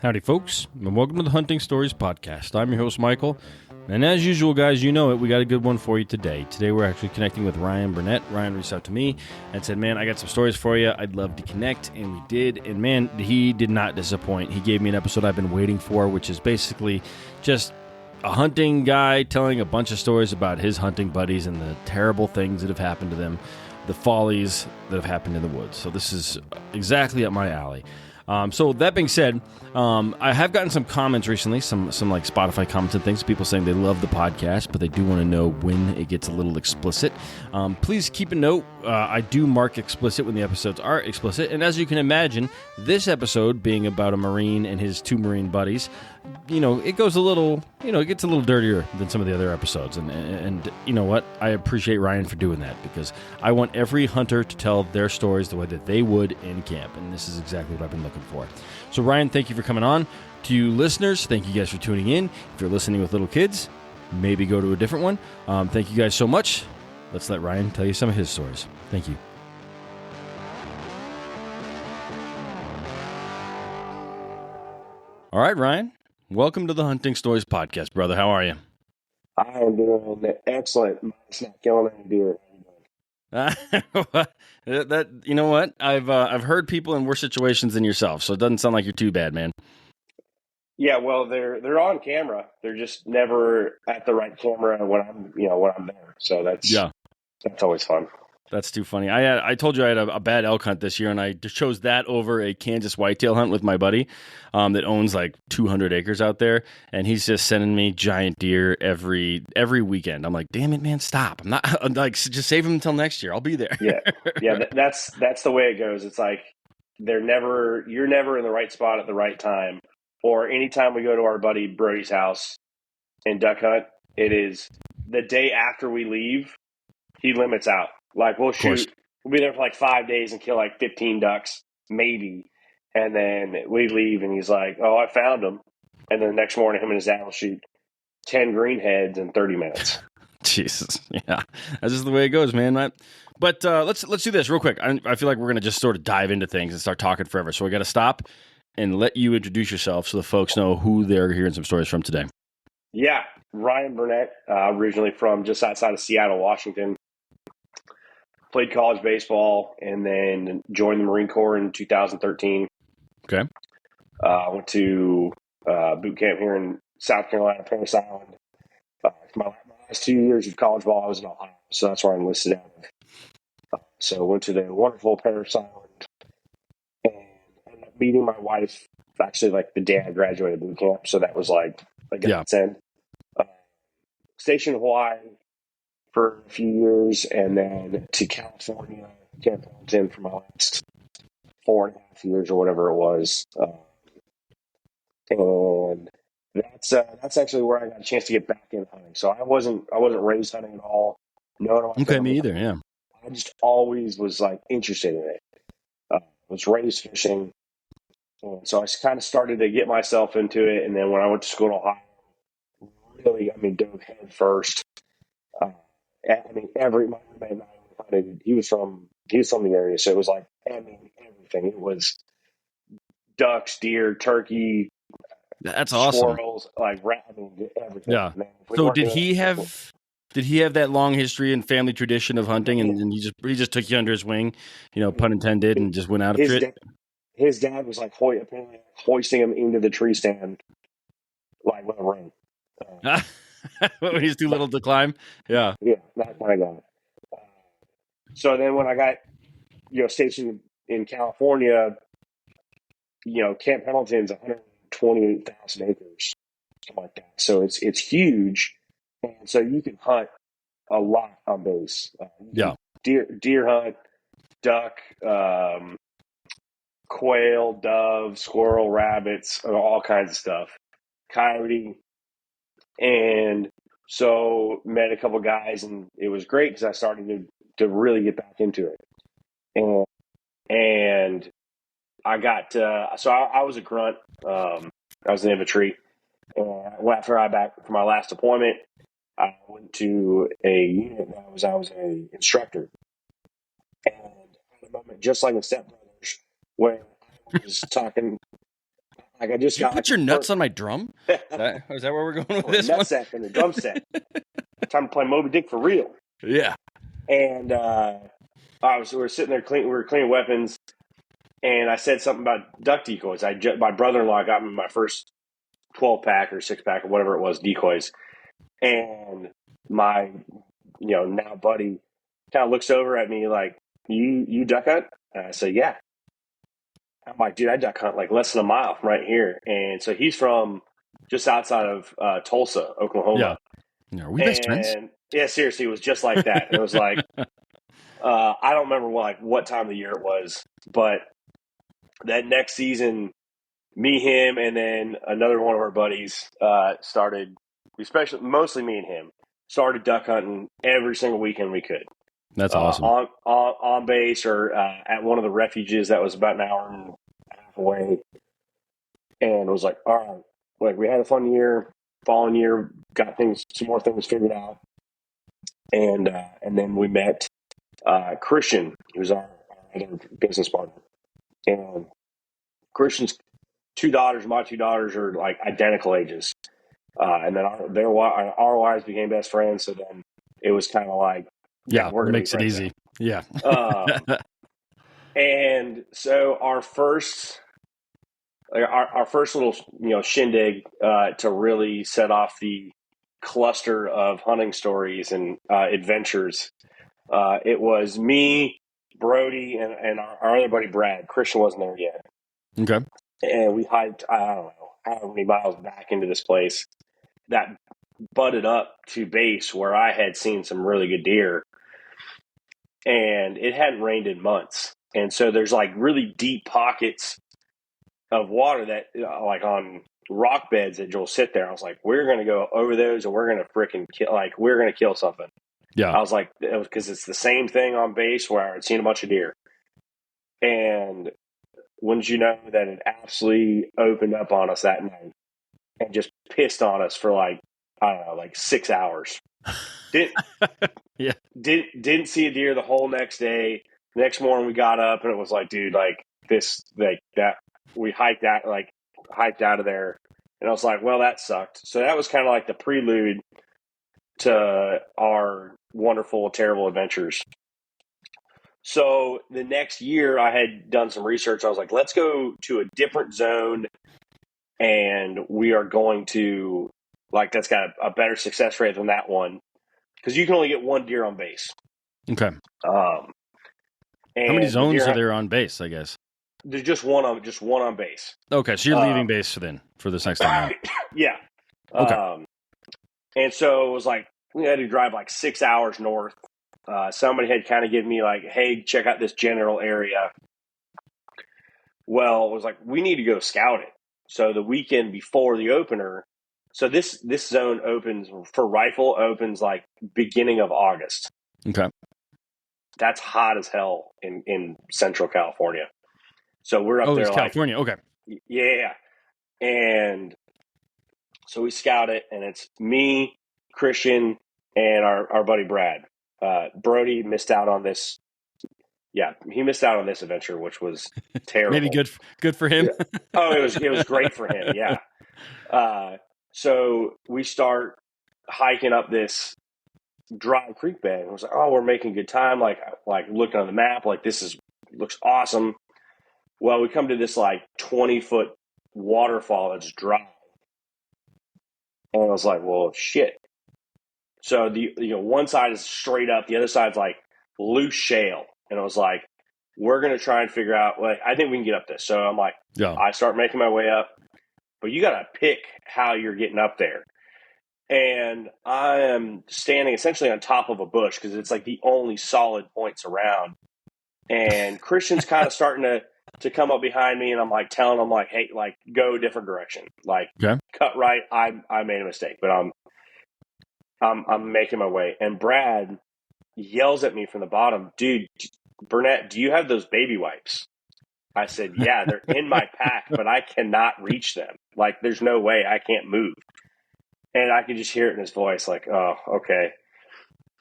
Howdy, folks, and welcome to the Hunting Stories Podcast. I'm your host, Michael, and as usual, guys, you know it, we got a good one for you today. Today, we're actually connecting with Ryan Burnett. Ryan reached out to me and said, man, I got some stories for you. I'd love to connect, and we did, and man, he did not disappoint. He gave me an episode I've been waiting for, which is basically just a hunting guy telling a bunch of stories about his hunting buddies and the terrible things that have happened to them, the follies that have happened in the woods. So this is exactly up my alley. So that being said, I have gotten some comments recently, some like Spotify comments and things, people saying they love the podcast, but they do want to know when it gets a little explicit. Please keep a note. I do mark explicit when the episodes are explicit. And as you can imagine, this episode being about a Marine and his two Marine buddies, you know, it goes a little, you know, it gets a little dirtier than some of the other episodes. And you know what? I appreciate Ryan for doing that because I want every hunter to tell their stories the way that they would in camp. And this is exactly what I've been looking for. So Ryan, thank you for coming on. To you listeners, thank you guys for tuning in. If you're listening with little kids, maybe go to a different one. Thank you guys so much. Let's let Ryan tell you some of his stories. Thank you. All right, Ryan. Welcome to the Hunting Stories Podcast, brother. How are you? I am doing excellent. It's not killing any deer. That you know what? I've heard people in worse situations than yourself, so it doesn't sound like you're too bad, man. Yeah, well, they're on camera. They're just never at the right camera when I'm there. So that's always fun. That's too funny. I told you I had a bad elk hunt this year, and I just chose that over a Kansas whitetail hunt with my buddy that owns like 200 acres out there, and he's just sending me giant deer every weekend. I'm like, damn it, man, stop! I'm like, just save them until next year. I'll be there. Yeah. That's the way it goes. It's like you're never in the right spot at the right time. Or anytime we go to our buddy Brody's house and duck hunt, it is the day after we leave. He limits out. Like we'll be there for like 5 days and kill like 15 ducks, maybe. And then we leave and he's like, oh, I found them. And then the next morning, him and his dad will shoot 10 greenheads in 30 minutes. Jesus. Yeah. That's just the way it goes, man. But let's do this real quick. I feel like we're going to just sort of dive into things and start talking forever. So we got to stop and let you introduce yourself so the folks know who they're hearing some stories from today. Yeah. Ryan Burnett, originally from just outside of Seattle, Washington. Played college baseball and then joined the Marine Corps in 2013. Okay. Went to boot camp here in South Carolina, Paris Island. My last 2 years of college ball, I was in Ohio, so that's where I enlisted out of. So went to the wonderful Paris Island and ended up meeting my wife actually like the day I graduated boot camp. So that was like a godsend. Stationed in Hawaii for a few years, and then to California, Camp Pendleton for my last 4.5 years or whatever it was. And that's actually where I got a chance to get back in hunting. So I wasn't raised hunting at all. No, okay, me either. Yeah, I just always was like interested in it. Was raised fishing, and so I kind of started to get myself into it. And then when I went to school in Ohio, really, dove head first. Every my roommate and I hunted. He was from the area, so it was like everything. It was ducks, deer, turkey. That's awesome. Squirrels, everything. Yeah. So did he have that long history and family tradition of hunting, and he just took you under his wing, pun intended, and just went out after it? His dad was like hoisting him into the tree stand, like with a ring. When he's too little to climb? Yeah. Yeah, that kind of guy. So then when I got, stationed in California, Camp Pendleton's 128,000 acres, something like that. So it's huge. And so you can hunt a lot on base. Deer hunt, duck, quail, dove, squirrel, rabbits, all kinds of stuff. Coyote. And so met a couple guys, and it was great because I started to really get back into it. And I got so I was a grunt. I was in infantry. And after I back for my last deployment, I went to a unit that I was an instructor. And at a moment, just like in Step Brothers, where I was talking, Like I just Did you got put like your nuts on my drum? Is that where we're going with this nut one? set and the drum set. Time to play Moby Dick for real. Yeah. And we were sitting there we were cleaning weapons, and I said something about duck decoys. My brother-in-law got me my first 12-pack or 6-pack or whatever it was, decoys. And my, now buddy kind of looks over at me like, you duck hunt? And I said, yeah. I'm like, dude, I duck hunt like less than a mile from right here. And so he's from just outside of Tulsa, Oklahoma. Yeah. Are we best friends? And yeah, seriously, it was just like that. And it was like, I don't remember what time of the year it was, but that next season, me, him, and then another one of our buddies started, especially mostly me and him, started duck hunting every single weekend we could. That's awesome. On base or at one of the refuges that was about an hour and a half away. And it was like, all right, like we had a fun year. Following year, got some more things figured out. And then we met Christian, who's our other business partner. And Christian's my two daughters are like identical ages. And then our wives became best friends. So then it was kind of like, it makes it easy. Now. Yeah. And so our first little, shindig to really set off the cluster of hunting stories and adventures. It was me, Brody, and our other buddy Brad. Christian wasn't there yet. Okay. And we hiked, I don't know, how many miles back into this place that butted up to base where I had seen some really good deer. And it hadn't rained in months. And so there's like really deep pockets of water that like on rock beds that you'll sit there. I was like, we're going to go over those and we're going to freaking we're going to kill something. Yeah. I was like, because it's the same thing on base where I had seen a bunch of deer. And wouldn't you know that it absolutely opened up on us that night and just pissed on us for like, I don't know, like 6 hours. Didn't see a deer the whole next day. The next morning we got up and it was like, dude, like this, like that. We hiked out of there, and I was like, well, that sucked. So that was kind of like the prelude to our wonderful, terrible adventures. So the next year I had done some research. I was like, let's go to a different zone, and we are going to, like, that's got a better success rate than that one, because you can only get one deer on base. Okay. How many zones are there on base, I guess? There's just one on base. Okay, so you're leaving base for this next time out. Yeah. Okay. And so it was like we had to drive like 6 hours north. Somebody had kind of given me like, hey, check out this general area. Well, it was like, we need to go scout it. So the weekend before the opener, so this zone opens for rifle opens beginning of August. Okay. That's hot as hell in Central California. So we're up there. It's California. Okay. Yeah. And so we scout it, and it's me, Christian, and our buddy Brad. Brody missed out on this. Yeah, he missed out on this adventure, which was terrible. Maybe good for him. Oh, it was great for him. Yeah. So we start hiking up this dry creek bed, and I was like, oh, we're making good time. Like looking on the map, like looks awesome. Well, we come to this 20-foot waterfall that's dry. And I was like, well, shit. So the one side is straight up, the other side's like loose shale. And I was like, we're going to try and figure out, I think we can get up this. So I'm like, I start making my way up, but you got to pick how you're getting up there. And I am standing essentially on top of a bush because it's like the only solid points around. And Christian's kind of starting to come up behind me, and I'm like telling him hey, go a different direction, cut right. I made a mistake, but I'm making my way. And Brad yells at me from the bottom, dude, Burnett, do you have those baby wipes? I said, yeah, they're in my pack, but I cannot reach them. There's no way, I can't move. And I could just hear it in his voice, oh, okay.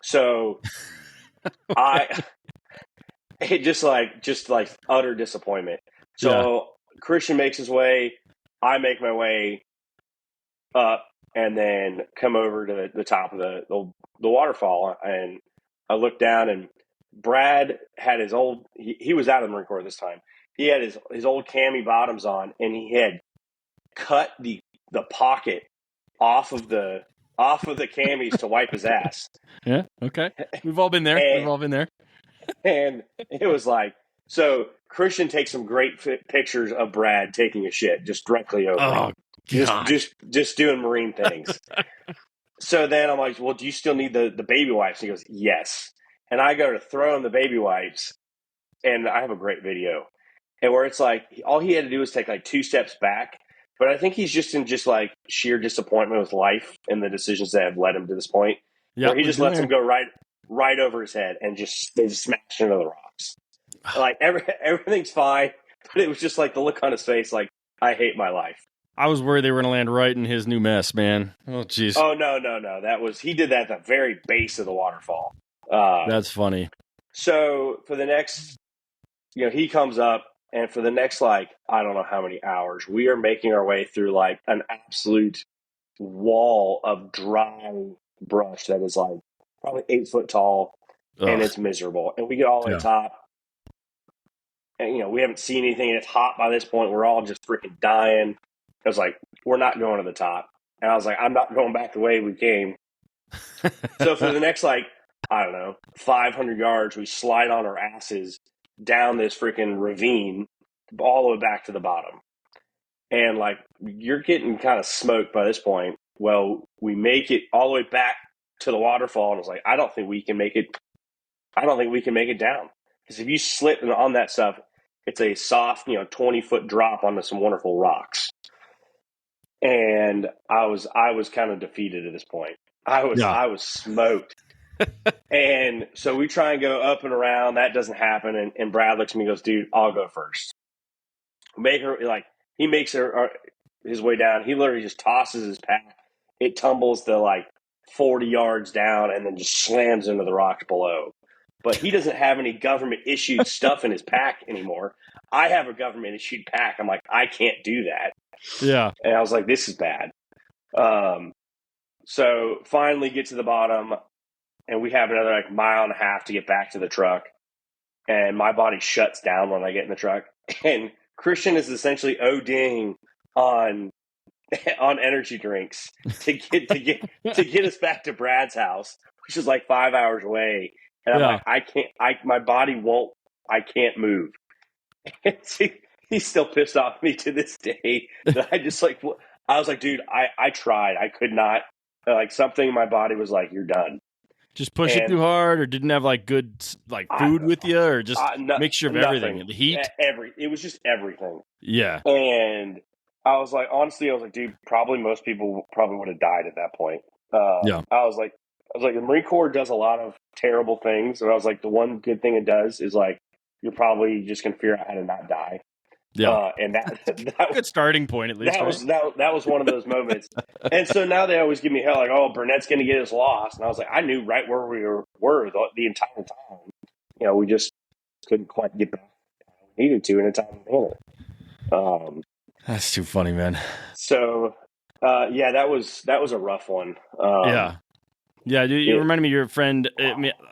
So it just utter disappointment. So Christian makes his way. I make my way up and then come over to the top of the waterfall, and I look down, and Brad had his old he was out of the Marine Corps this time. He had his old cami bottoms on, and he had cut the pocket off of the camis to wipe his ass. Yeah, okay. We've all been there. And it was like, so Christian takes some great pictures of Brad taking a shit just directly over. Oh, God. Just doing Marine things. So then I'm like, well, do you still need the baby wipes? And he goes, yes. And I go to throw him the baby wipes, and I have a great video. And where it's like, all he had to do was take like 2 steps back. But I think he's just in like sheer disappointment with life and the decisions that have led him to this point. Yeah, where he just lets him go right over his head, and they just smash into the rocks. Like everything's fine, but it was just like the look on his face, like, I hate my life. I was worried they were going to land right in his new mess, man. Oh, jeez. Oh, no. He did that at the very base of the waterfall. That's funny. So for the next, he comes up, and for the next, like, I don't know how many hours, we are making our way through like an absolute wall of dry brush that is like probably 8 foot tall. Ugh. And it's miserable. And we get all the way to the top, and we haven't seen anything, and it's hot by this point. We're all just freaking dying. I was like, we're not going to the top. And I was like, I'm not going back the way we came. So for the next, like, I don't know, 500 yards, we slide on our asses down this freaking ravine all the way back to the bottom. And like, you're getting kind of smoked by this point. Well, we make it all the way back to the waterfall, and I was like, I don't think we can make it down. Because if you slip on that stuff, it's a soft, 20-foot drop onto some wonderful rocks. And I was kind of defeated at this point. I was smoked. And so we try and go up and around. That doesn't happen. And Brad looks at me and goes, dude, I'll go first. He makes his way down. He literally just tosses his pack. It tumbles to like 40 yards down and then just slams into the rocks below. But he doesn't have any government-issued stuff in his pack anymore. I have a government-issued pack. I'm like, I can't do that. Yeah. And I was like, this is bad. So finally get to the bottom, and we have another like mile and a half to get back to the truck. And my body shuts down when I get in the truck. And Christian is essentially ODing on energy drinks to get us back to Brad's house, which is like 5 hours away. And I'm like, my body won't, I can't move. He's still pissed off at me to this day. That I was like, dude, I tried. I could not, like, something in my body was like, you're done. Just push it too hard, or didn't have like good like food with you, or just mixture of everything. The heat? It was just everything. Yeah. And I was like, honestly, dude, probably most people would have died at that point. I was like, the Marine Corps does a lot of terrible things. And I was like, the one good thing it does is like, you're probably just going to figure out how to not die. Yeah. And that good starting point, at least. That was one of those moments. And so now they always give me hell, like, oh, Burnett's going to get us lost. And I was like, I knew right where we were the entire time. We just couldn't quite get back. We needed to in a time manner. That's too funny, man. So, that was a rough one. Yeah, dude, you reminded me of your friend.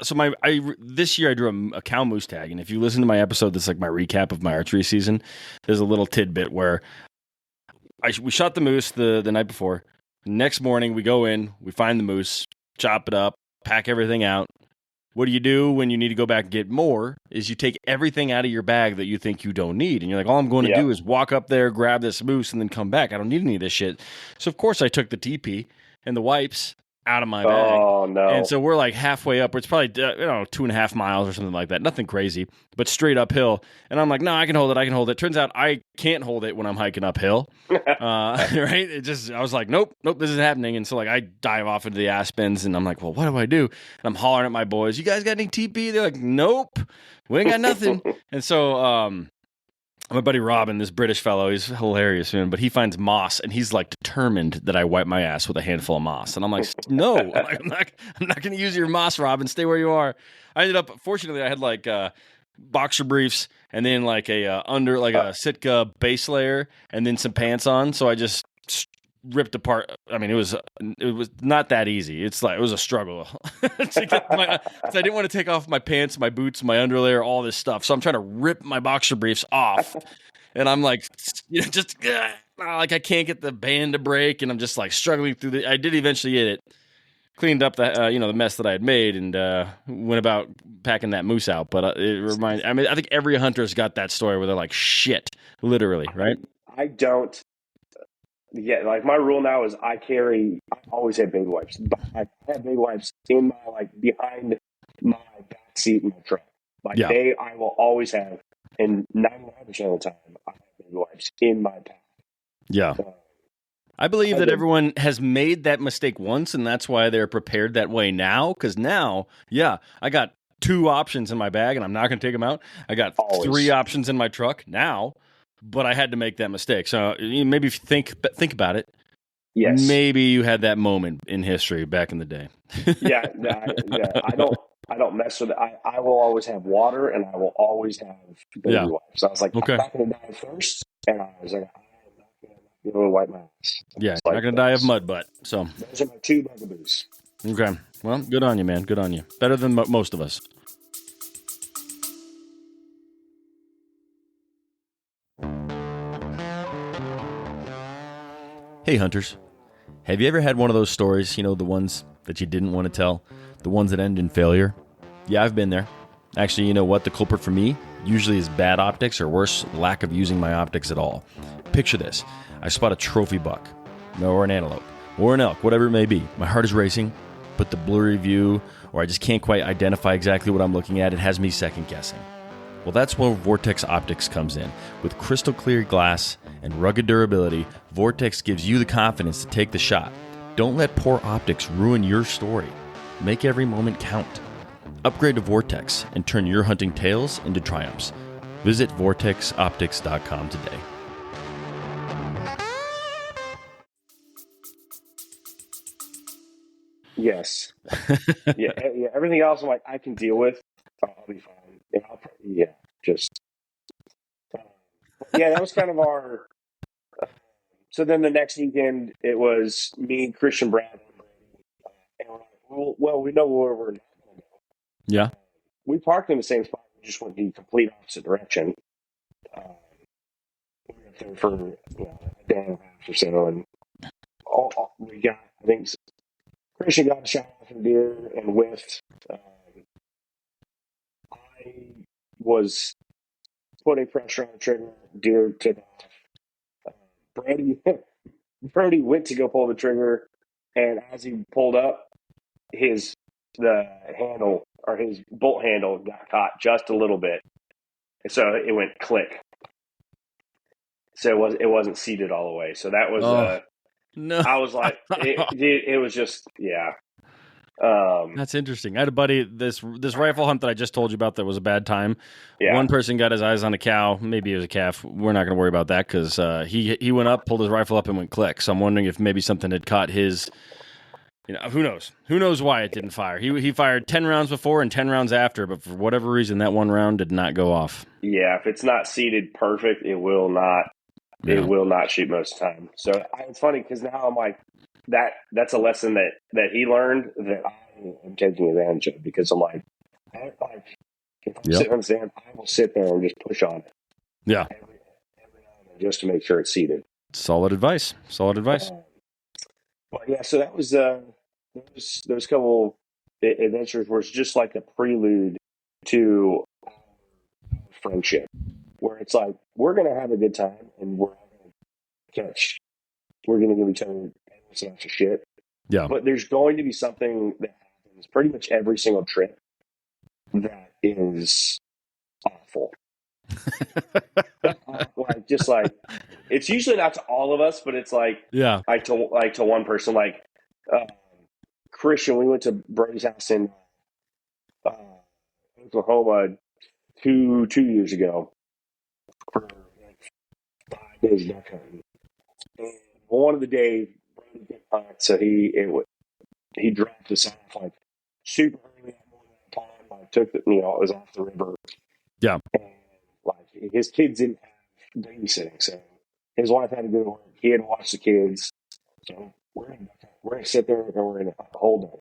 So this year I drew a cow moose tag, and if you listen to my episode, that's like my recap of my archery season. There's a little tidbit where we shot the moose the night before. Next morning we go in, we find the moose, chop it up, pack everything out. What do you do when you need to go back and get more? Is you take everything out of your bag that you think you don't need, and you're like, all I'm going to do is walk up there, grab this moose, and then come back. I don't need any of this shit. So of course I took the TP and the wipes out of my bag. Oh, no. And so we're like halfway up. It's probably, 2.5 miles or something like that. Nothing crazy, but straight uphill. And I'm like, no, I can hold it. Turns out I can't hold it when I'm hiking uphill. Right? I was like, nope, this is happening. And so like I dive off into the aspens, and I'm like, well, what do I do? And I'm hollering at my boys, you guys got any TP? They're like, nope, we ain't got nothing. And so, my buddy Robin, this British fellow, he's hilarious, man, but he finds moss, and he's like determined that I wipe my ass with a handful of moss. And I'm like, no, I'm not going to use your moss, Robin. Stay where you are. Fortunately, I had like boxer briefs, and then like a Sitka base layer, and then some pants on. So I just ripped apart. I mean, it was not that easy. It's like it was a struggle to get my. 'Cause I didn't want to take off my pants, my boots, my underlayer, all this stuff. So I'm trying to rip my boxer briefs off, and I'm like, just like I can't get the band to break, and I'm just like struggling through the. I did eventually get it. Cleaned up the the mess that I had made, and went about packing that moose out. But it reminds. I mean, I think every hunter's got that story where they're like, "Shit," literally, right? I don't. Yeah, like my rule now is I always have baby wipes. I have baby wipes in my behind my back seat in my truck. I will always have, and 99% of the time I have baby wipes in my pack. Yeah. I believe that everyone has made that mistake once, and that's why they're prepared that way now. Because now, I got 2 options in my bag, and I'm not going to take them out. I got 3 options in my truck now, but I had to make that mistake. So maybe if you think about it, yes, maybe you had that moment in history back in the day. I don't mess with it. I will always have water, and I will always have baby wipes. So I was like, okay. I'm not going to die first, and I was like, I'm not going to wipe my ass. Yeah, you're not going to die of mud butt. So those are my 2 bugaboos. Okay, well, good on you, man. Good on you. Better than most of us. Hey, hunters. Have you ever had one of those stories, the ones that you didn't want to tell? The ones that end in failure? Yeah, I've been there. Actually, you know what? The culprit for me usually is bad optics, or worse, lack of using my optics at all. Picture this. I spot a trophy buck, or an antelope, or an elk, whatever it may be. My heart is racing, but the blurry view, or I just can't quite identify exactly what I'm looking at, it has me second guessing. Well, that's where Vortex Optics comes in. With crystal clear glass and rugged durability, Vortex gives you the confidence to take the shot. Don't let poor optics ruin your story. Make every moment count. Upgrade to Vortex and turn your hunting tales into triumphs. Visit vortexoptics.com today. Yes. yeah. Everything else, I'm like, I can deal with. I'll be fine. That was kind of our. So then the next weekend, it was me, Christian, Brad, and we're like, well, we know where we're not going to go. Yeah. We parked in the same spot. We just went the complete opposite direction. We were up there for a day and a half or so, and we got, I think, Christian got a shot off a deer and whiffed. I was putting pressure on the trigger. Deer took off. Brody went to go pull the trigger, and as he pulled up, the handle or his bolt handle got caught just a little bit, so it went click. So it wasn't seated all the way. So that was no. I was like, it was just That's interesting. I had a buddy, this rifle hunt that I just told you about that was a bad time. Yeah. One person got his eyes on a cow. Maybe it was a calf. We're not going to worry about that because he went up, pulled his rifle up, and went click. So I'm wondering if maybe something had caught his. Who knows? Who knows why it didn't fire? He fired 10 rounds before and 10 rounds after, but for whatever reason, that one round did not go off. Yeah, if it's not seated perfect, it will not. Yeah. It will not shoot most of the time. So it's funny because now I'm like, that's a lesson that he learned that I'm taking advantage of, because I'm like, if I'm sitting on the stand, I will sit there and just push on it. Yeah. Every now and then, just to make sure it's seated. Solid advice. But yeah, so that was those couple adventures were just like a prelude to friendship, where it's like we're gonna have a good time and we're gonna give each other endless amounts of shit. Yeah. But there's going to be something that happens pretty much every single trip that is awful. It's usually not to all of us, but it's like to one person. Like Christian, we went to Brody's house in Oklahoma two years ago for 5 days duck hunting. And one of the days, Brody didn't hunt, so he dropped us off like super early that morning. Took it was off the river. Yeah. And like his kids didn't have babysitting, so his wife had to go to work. He had to watch the kids. So we're gonna sit there and we're gonna hold it.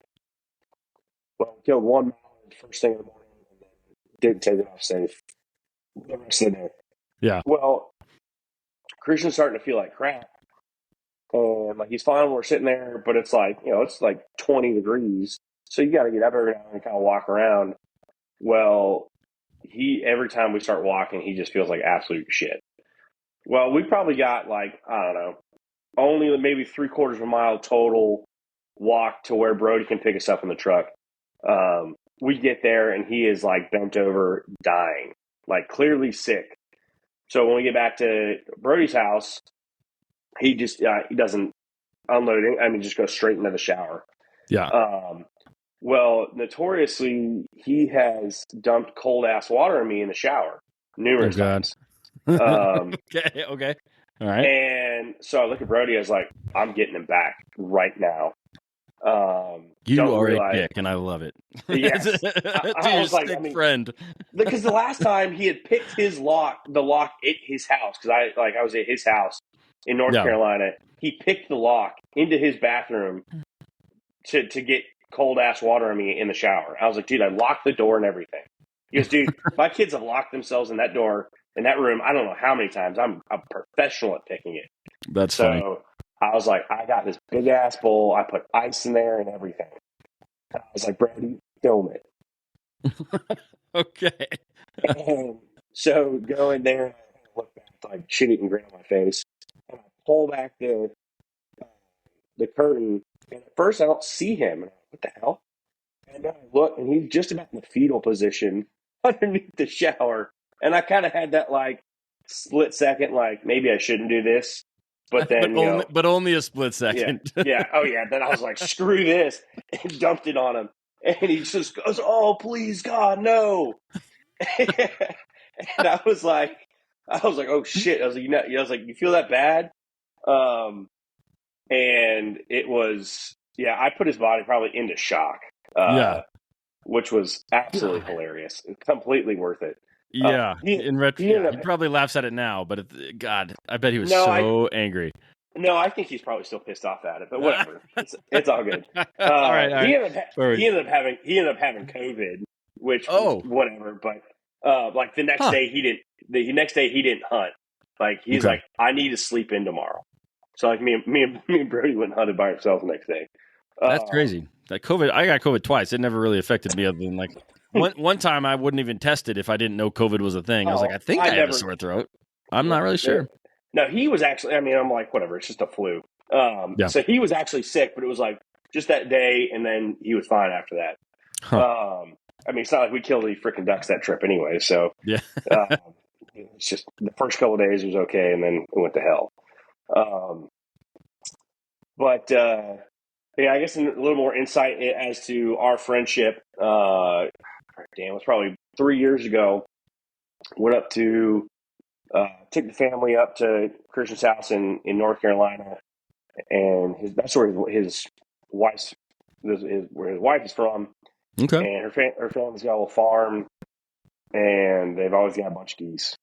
Well, we killed one mallard first thing in the morning, and then didn't take it off safe the rest of the day. Yeah. Well, Christian's starting to feel like crap, and like he's fine when we're sitting there, but it's like it's like 20 degrees, so you got to get up every now and kind of walk around. Well, every time we start walking, he just feels like absolute shit. Well, we probably got like, I don't know, only maybe 3/4 of a mile total walk to where Brody can pick us up in the truck. We get there and he is like bent over, dying, like clearly sick. So when we get back to Brody's house, he doesn't unload it. I mean, just goes straight into the shower. Yeah. Well, notoriously, he has dumped cold ass water on me in the shower numerous times. Okay. Okay. All right. And so I look at Brody. I was like, I'm getting him back right now. You are a dick, and I love it. Yes. I was like, friend. Because the last time he had picked the lock at his house, because I was at his house in North Carolina. He picked the lock into his bathroom to get cold ass water on me in the shower. I was like, dude, I locked the door and everything. He goes, dude, my kids have locked themselves in that door, in that room, I don't know how many times. I'm a professional at picking it. That's funny. I was like, I got this big ass bowl. I put ice in there and everything. I was like, Brady, film it. Okay. And so go in there and I look back like shit eating grin on my face. And I pull back the curtain. And at first I don't see him. And I'm like, what the hell? And then I look and he's just about in the fetal position underneath the shower. And I kind of had that like split second, like maybe I shouldn't do this. But then, but only a split second. Yeah. Oh, yeah. Then I was like, screw this, and dumped it on him. And he just goes, oh, please, God, no. And I was like, oh, shit. I was like, you feel that bad? And it was, I put his body probably into shock, which was absolutely hilarious and completely worth it. Yeah. In retro, he probably laughs at it now, but God, I bet he was angry. No, I think he's probably still pissed off at it, but whatever. It's all good. All right. He ended up having COVID, which was whatever. But like the next day he didn't. The next day he didn't hunt. Like he's like, I need to sleep in tomorrow. So like me and Brody went and hunted by ourselves the next day. That's crazy. That COVID, I got COVID twice. It never really affected me other than like one time I wouldn't even test it if I didn't know COVID was a thing. I was like, I think I have a sore throat. I'm not really sure. No, he was actually, I'm like, whatever, it's just a flu. So he was actually sick, but it was like just that day, and then he was fine after that. It's not like we killed any freaking ducks that trip anyway, so it's just the first couple of days was okay, and then it went to hell. I guess a little more insight as to our friendship. It was probably 3 years ago. Went up to took the family up to Christian's house in North Carolina, and that's where his wife is from. Okay. And her family's got a little farm, and they've always got a bunch of geese.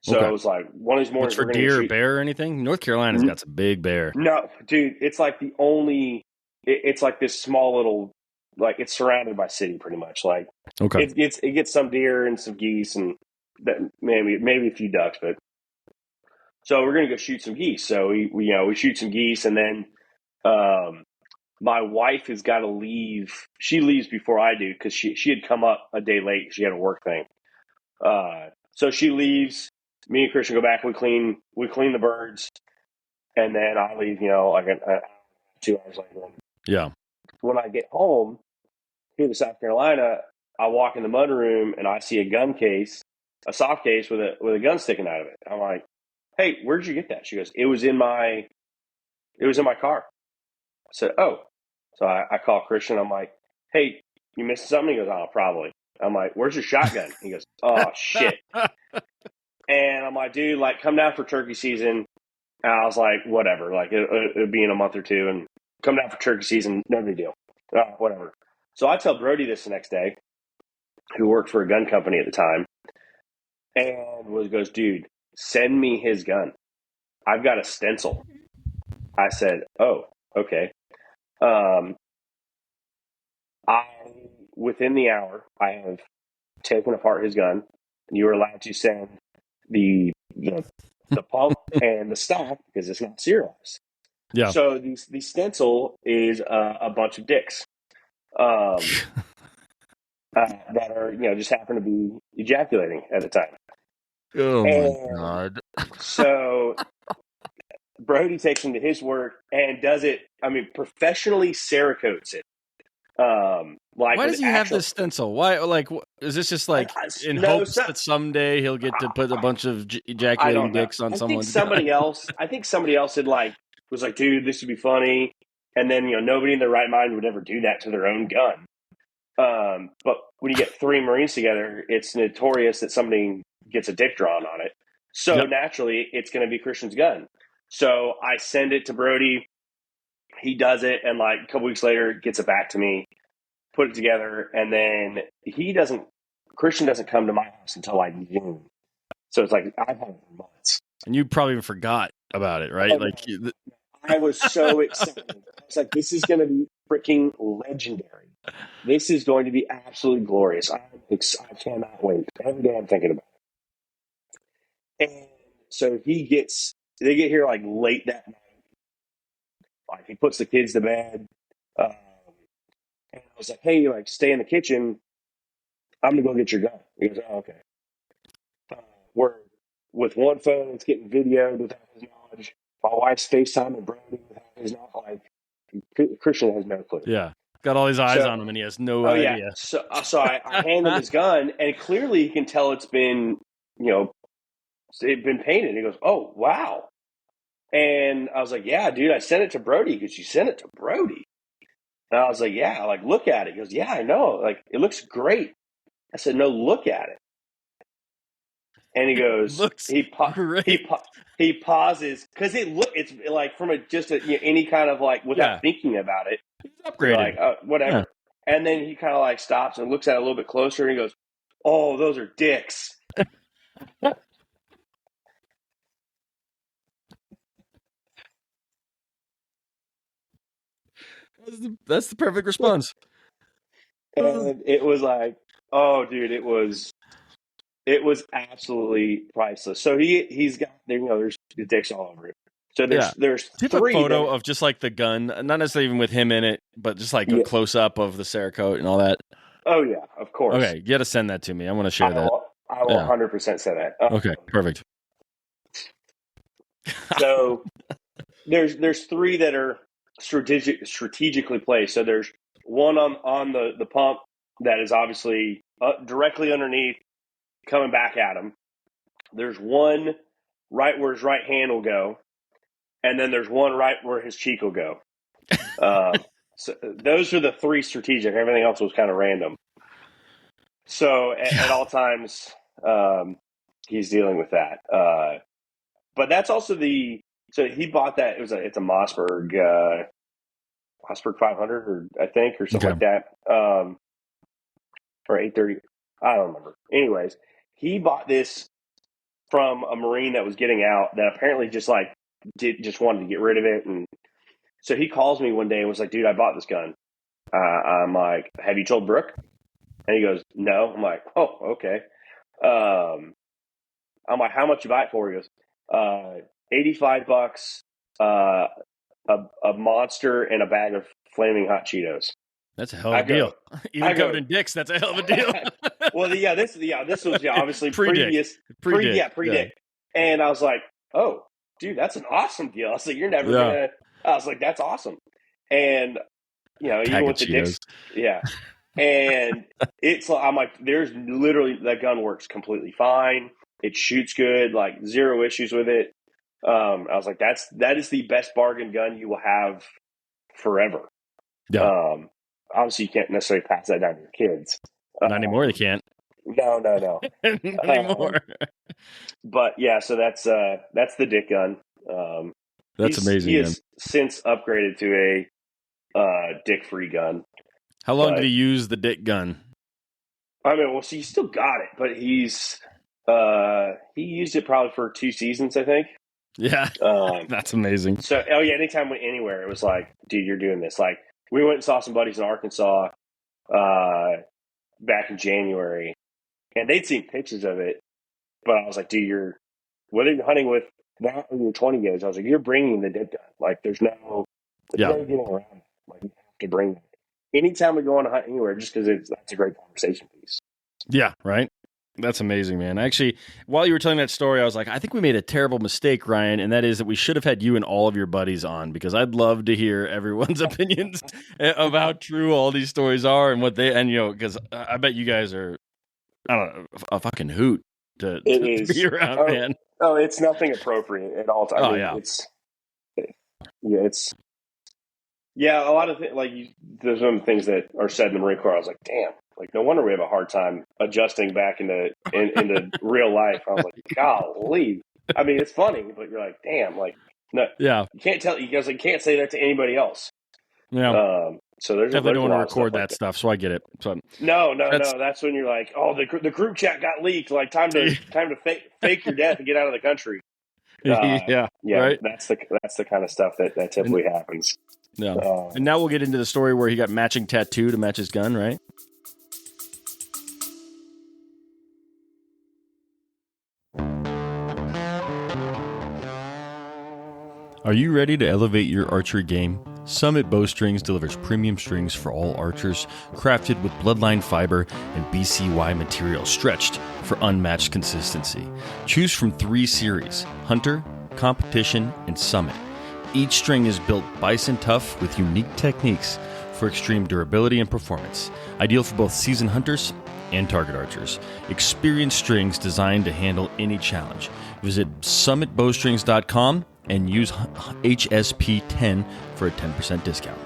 So it was like one of these mornings. What's for deer or bear or anything? North Carolina's got some big bear. No, dude, it's like the only. It's like this small little, like it's surrounded by city pretty much. Like it gets some deer and some geese and maybe a few ducks, but so we're gonna go shoot some geese. So we shoot some geese, and then my wife has got to leave. She leaves before I do because she had come up a day late. She had a work thing. So she leaves. Me and Christian go back. We clean the birds, and then I leave. Like 2 hours later. Yeah. When I get home here to South Carolina, I walk in the mudroom and I see a gun case, a soft case with a gun sticking out of it. I'm like, "Hey, where'd you get that?" She goes, "It was in my car." I said, "Oh." So I call Christian. I'm like, "Hey, you missed something?" He goes, "Oh, probably." I'm like, "Where's your shotgun?" He goes, "Oh, shit." And I'm like, "Dude, like, come down for turkey season." And I was like, "Whatever. Like, it'll be in a month or two, and come down for turkey season. No big deal. Whatever." So I tell Brody this the next day, who worked for a gun company at the time. and goes, dude, send me his gun. I've got a stencil. I said, oh, okay. Um, I within the hour, I have taken apart his gun. You are allowed to send the the pump and the stock because it's not serialized. Yeah. So the stencil is a bunch of dicks that are just happen to be ejaculating at the time. Oh my And God. so Brody takes him to his work and does it. I mean, professionally Cerakotes it. Like Why with does he have actual. this stencil? Why, like, is this just like in No, hopes that someday he'll get to put a bunch of I ejaculating don't know. dicks on I think someone's gun? somebody else had was like, dude, this would be funny. And then nobody in their right mind would ever do that to their own gun. But when you get three Marines together, it's notorious that somebody gets a dick drawn on it. So Yep. naturally, it's going to be Christian's gun. So I send it to Brody. He does it, and like a couple weeks later, gets it back to me, put it together, and then Christian doesn't come to my house until like June. So it's like I've had it for months. And you probably even forgot about it, right? Oh, Like, I was so excited. I was like, this is going to be freaking legendary. This is going to be absolutely glorious. I cannot wait. Every day I'm thinking about it. And so they get here like late that night. Like he puts the kids to bed. And I was like, hey, like stay in the kitchen. I'm going to go get your gun. He goes, oh, okay. We're with one phone, it's getting videoed without his knowledge. My wife's FaceTiming Brody without his knowledge. Like, Christian has no clue. yeah, got all these eyes So, on him, and he has no oh yeah. idea. So I hand him his gun, and clearly he can tell it's been, it's been painted. He goes, "Oh wow!" And I was like, "Yeah, dude, I sent it to Brody because you sent it to Brody." And I was like, "Yeah, like look at it." He goes, "Yeah, I know. Like it looks great." I said, "No, look at it." And he goes, Looks great. he pauses because it's like from any kind of like without Yeah, thinking about it. he's You're upgraded. like, whatever. Yeah. And then he kind of like stops and looks at it a little bit closer and he goes, "Oh, those are dicks." That's the perfect response. And it was like, oh, dude, it was absolutely priceless. So he's got there's dicks all over it. So Yeah. there's Do you have a three photo that of just like the gun, not necessarily even with him in it, but just like a yeah. close up of the Cerakote and all that? Oh yeah, of course. Okay, you got to send that to me. I want to share that. I will Yeah. 100% say that. Okay, perfect. So there's three that are strategically placed. So there's one on the pump that is obviously directly underneath, coming back at him. There's one right where his right hand will go, and then there's one right where his cheek will go. So those are the three strategic. Everything else was kind of random. So at all times, he's dealing with that. But that's also so he bought that. It's a Mossberg 500 I think or something like that. Or 830. I don't remember. Anyways, he bought this from a Marine that was getting out that apparently just wanted to get rid of it. And so he calls me one day and was like, dude, I bought this gun. I'm like, have you told Brooke? And he goes, no. I'm like, oh, okay. I'm like, how much you buy it for? He goes, $85, a monster and a bag of flaming hot Cheetos. That's a hell of a deal. Even covered in dicks, that's a hell of a deal. Well, this was obviously pre-dick. pre-dick. And I was like, oh, dude, that's an awesome deal. I was like, you're never gonna. I was like, that's awesome. And even with the dicks, yeah. And I'm like, there's literally that gun works completely fine. It shoots good, like zero issues with it. I was like, that is the best bargain gun you will have forever. Yeah. Obviously, you can't necessarily pass that down to your kids. Not anymore. They can't. No. Not anymore. But yeah, so that's the dick gun. That's amazing. He has since upgraded to a dick-free gun. How long did he use the dick gun? I mean, well, so he still got it, but he's He used it probably for 2 seasons, I think. Yeah, that's amazing. So, anytime we went anywhere, it was like, dude, you're doing this. Like, we went and saw some buddies in Arkansas back in January, and they'd seen pictures of it, but I was like, dude, whether you're hunting with that or your 20 gauge, I was like, you're bringing the dip gun. Like, there's no getting around it. Like, you have to bring it. Anytime we go on a hunt anywhere, just because that's a great conversation piece. Yeah, right. That's amazing, man. Actually, while you were telling that story, I was like, I think we made a terrible mistake, Ryan, and that is that we should have had you and all of your buddies on, because I'd love to hear everyone's opinions of how true all these stories are and what they, and because I bet you guys are, I don't know, a fucking hoot to be around, man. Oh, it's nothing appropriate at all times. Yeah, a lot of there's some things that are said in the Marine Corps. I was like, damn, like no wonder we have a hard time adjusting back into real life. I was like, golly. I mean, it's funny, but you're like, damn, like no, yeah, you can't tell. You guys can't say that to anybody else. Yeah. So there's definitely don't want to record that stuff, so I get it. So no. That's when you're like, oh, the group chat got leaked. Like time to fake your death and get out of the country. Yeah, right. That's the kind of stuff that typically happens. Yeah. And now we'll get into the story where he got matching tattoo to match his gun, right? Are you ready to elevate your archery game? Summit Bowstrings delivers premium strings for all archers, crafted with bloodline fiber and BCY material stretched for unmatched consistency. Choose from 3 series: Hunter, Competition, and Summit. Each string is built bison tough with unique techniques for extreme durability and performance. Ideal for both seasoned hunters and target archers. Experienced strings designed to handle any challenge. Visit summitbowstrings.com and use HSP10 for a 10% discount.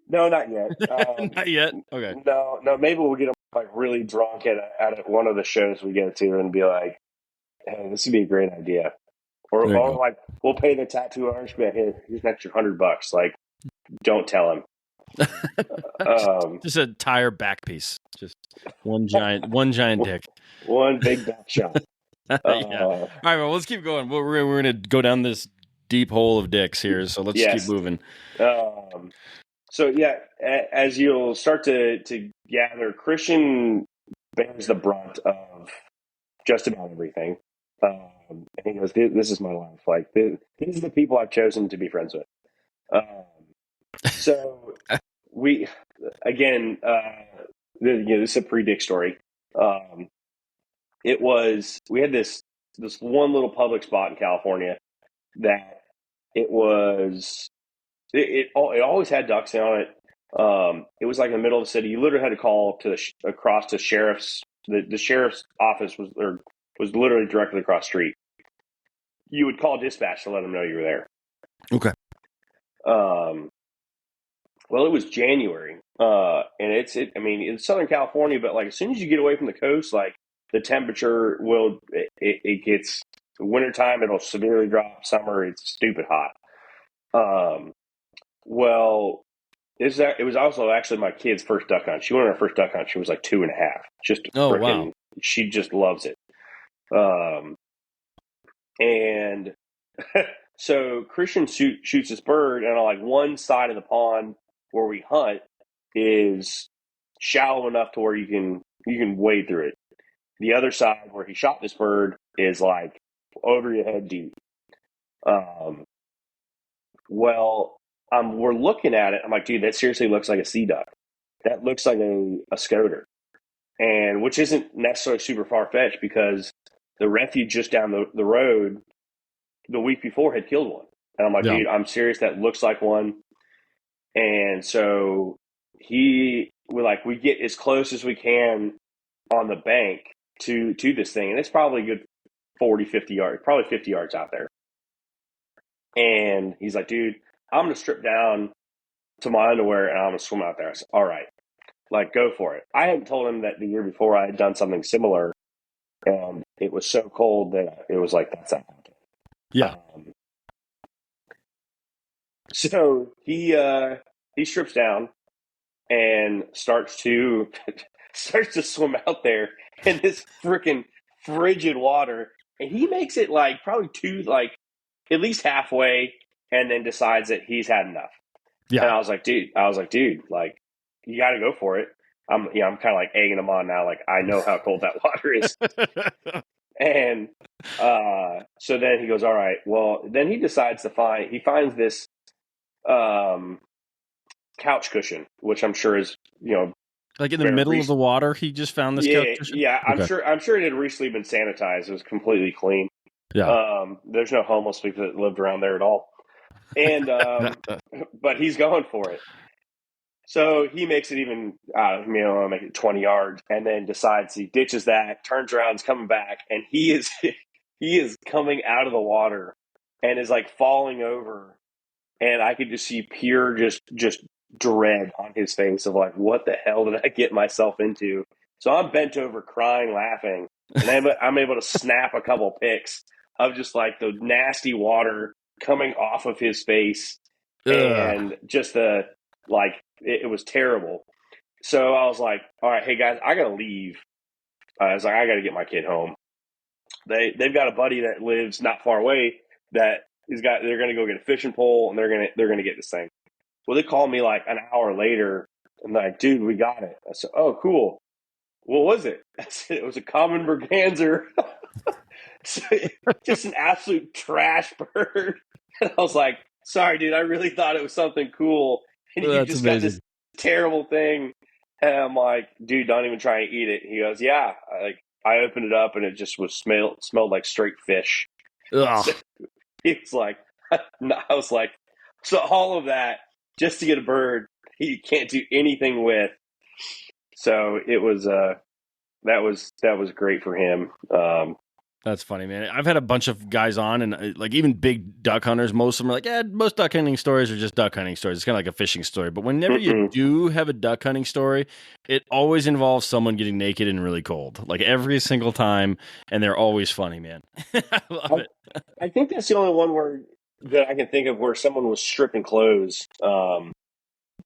No, not yet. Not yet? Okay. No. Maybe we'll get them like really drunk at one of the shows we go to and be like, hey, this would be a great idea. Or like, we'll pay the tattoo artist, but here's an extra $100. Like, don't tell him. Just a tire back piece. Just one giant dick. One big back shot. Yeah. All right, well, let's keep going. We're going to go down this deep hole of dicks here, so let's keep moving. So, as you'll start to gather, Christian bears the brunt of just about everything. And he goes, this is my life. Like, these are the people I've chosen to be friends with. So we, again, this is a pre-dick story. We had this one little public spot in California that it always had ducks on it. It was like in the middle of the city. You literally had to call across to sheriff's. The sheriff's office was literally directly across the street. You would call dispatch to let them know you were there. Okay. Well, it was January, and it's Southern California, but like as soon as you get away from the coast, like the temperature it gets wintertime, it'll severely drop. Summer, it's stupid hot. Well, it was also actually my kid's first duck hunt. She went on her first duck hunt. She was like 2.5. Wow. She just loves it. And so Christian shoots this bird, and on like one side of the pond where we hunt is shallow enough to where you can wade through it. The other side where he shot this bird is like over your head deep. We're looking at it. I'm like, dude, that seriously looks like a sea duck. That looks like a scoter, and which isn't necessarily super far fetched because the refuge just down the road the week before had killed one. And I'm like, dude, I'm serious. That looks like one. And so we get as close as we can on the bank to this thing. And it's probably a good 40, 50 yards, probably 50 yards out there. And he's like, dude, I'm going to strip down to my underwear and I'm going to swim out there. I said, all right, like, go for it. I hadn't told him that the year before I had done something similar. And it was so cold that it was like, that's not happening. Yeah. So he he strips down and starts to swim out there in this freaking frigid water, and he makes it like probably at least halfway, and then decides that he's had enough. And Yeah. I was like, dude, like, you got to go for it. I'm kind of like egging him on now. Like, I know how cold that water is. And so then he goes, all right. Well, then he decides he finds this couch cushion, which I'm sure is, Like in the middle of the water, he just found this couch cushion? Yeah. Okay. I'm sure it had recently been sanitized. It was completely clean. Yeah. There's no homeless people that lived around there at all. And but he's going for it. So he makes it even, make it 20 yards, and then decides he ditches that, turns around, is coming back, and he is he is coming out of the water and is like falling over, and I could just see pure just dread on his face of like, what the hell did I get myself into? So I'm bent over, crying, laughing, and I'm able to snap a couple pics of just like the nasty water coming off of his face, and just it was terrible. So I was like, all right, hey guys, I gotta leave. I was like, I gotta get my kid home. They've got a buddy that lives not far away they're gonna go get a fishing pole, and they're gonna get this thing. Well, they called me like an hour later and like, dude, we got it. I said, oh, cool. What was it? I said, it was a common merganser. So, just an absolute trash bird. And I was like, sorry, dude, I really thought it was something cool. And you just amazing. Got this terrible thing. And I'm like, dude, don't even try and eat it. He goes, yeah. I opened it up and it just smelled like straight fish. So he was like, I was like, so all of that just to get a bird you can't do anything with. So it was that was great for him. That's funny, man. I've had a bunch of guys on, and like even big duck hunters, most of them are like, yeah, most duck hunting stories are just duck hunting stories. It's kind of like a fishing story. But whenever you do have a duck hunting story, it always involves someone getting naked and really cold, like every single time, and they're always funny, man. I love it. I think that's the only one that I can think of where someone was stripping clothes.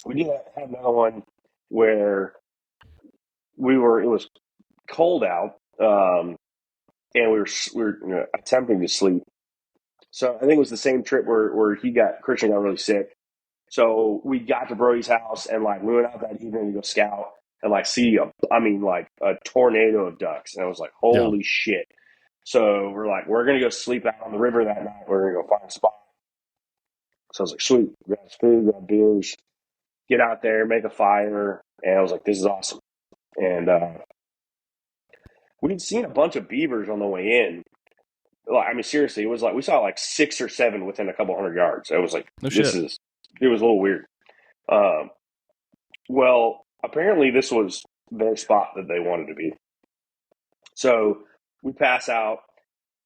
We did have another one where it was cold out, and we were attempting to sleep. So I think it was the same trip where Christian got really sick. So we got to Brody's house, and like we went out that evening to go scout and like see a tornado of ducks, and I was like, holy shit. So we're like, we're gonna go sleep out on the river that night. We're gonna go find a spot. So I was like, sweet, grab food, grab beers, get out there, make a fire, and I was like, this is awesome. And we'd seen a bunch of beavers on the way in. Like, I mean, seriously, it was like we saw like 6 or 7 within a couple hundred yards. It was like, it was a little weird. Well, apparently this was their spot that they wanted to be. So we pass out,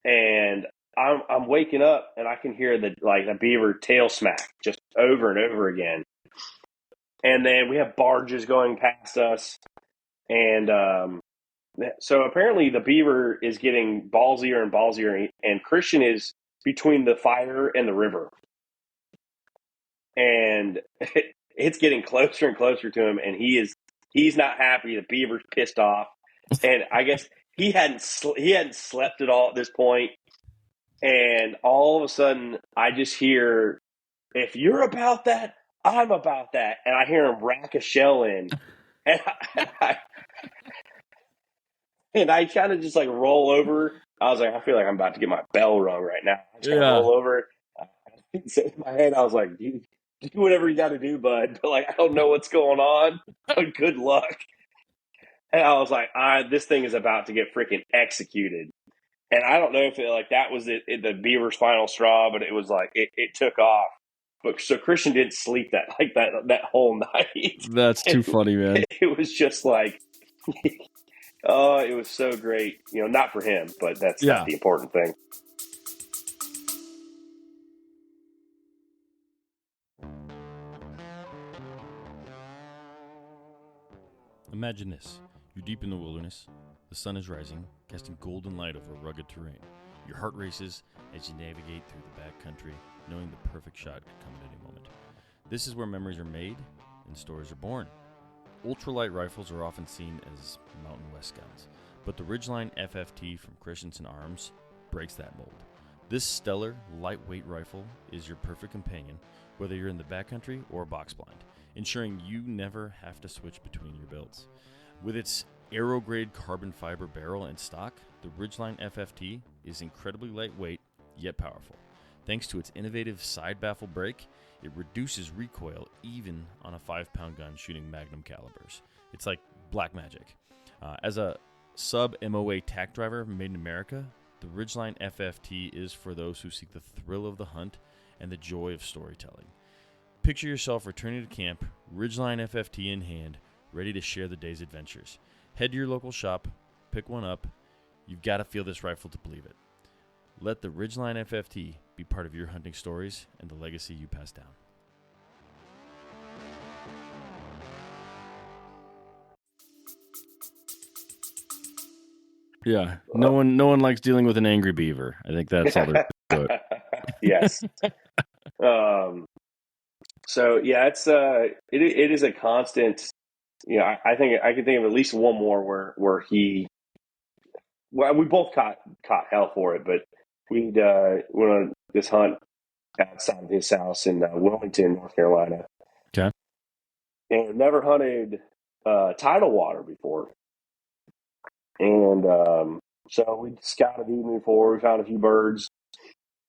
and I'm waking up, and I can hear the beaver tail smack just over and over again. And then we have barges going past us, and so apparently the beaver is getting ballsier and ballsier, and Christian is between the fire and the river. And it's getting closer and closer to him, and he's not happy. The beaver's pissed off, and I guess he hadn't slept at all at this point. And all of a sudden, I just hear, "If you're about that, I'm about that," and I hear him rack a shell in, and I kind of just like roll over. I was like, I feel like I'm about to get my bell rung right now. I just roll over. In my head, I was like, dude, do whatever you got to do, bud. But like, I don't know what's going on. But good luck. And I was like, this thing is about to get freaking executed. And I don't know if that was the beaver's final straw, but it was like it took off. But so Christian didn't sleep that whole night. That's too funny, man. It was just like, oh, it was so great. Not for him, but that's not the important thing. Imagine this. You're deep in the wilderness. The sun is rising, casting golden light over rugged terrain. Your heart races as you navigate through the backcountry, knowing the perfect shot could come at any moment. This is where memories are made and stories are born. Ultralight rifles are often seen as Mountain West guns, but the Ridgeline FFT from Christensen Arms breaks that mold. This stellar, lightweight rifle is your perfect companion, whether you're in the backcountry or box blind, ensuring you never have to switch between your builds. With its aero-grade carbon fiber barrel and stock, the Ridgeline FFT is incredibly lightweight, yet powerful. Thanks to its innovative side baffle brake, it reduces recoil even on a 5-pound gun shooting magnum calibers. It's like black magic. As a sub-MOA tack driver made in America, the Ridgeline FFT is for those who seek the thrill of the hunt and the joy of storytelling. Picture yourself returning to camp, Ridgeline FFT in hand, ready to share the day's adventures. Head to your local shop, pick one up. You've got to feel this rifle to believe it. Let the Ridgeline FFT be part of your hunting stories and the legacy you pass down. Yeah, no one likes dealing with an angry beaver. I think that's all there is to it. Yes. So yeah, it is a constant. You know, I think I can think of at least one more where we both caught hell for it, but we'd went on this hunt outside of his house in Wilmington, North Carolina. Okay. And never hunted tidal water before. And so we scouted the evening before, we found a few birds,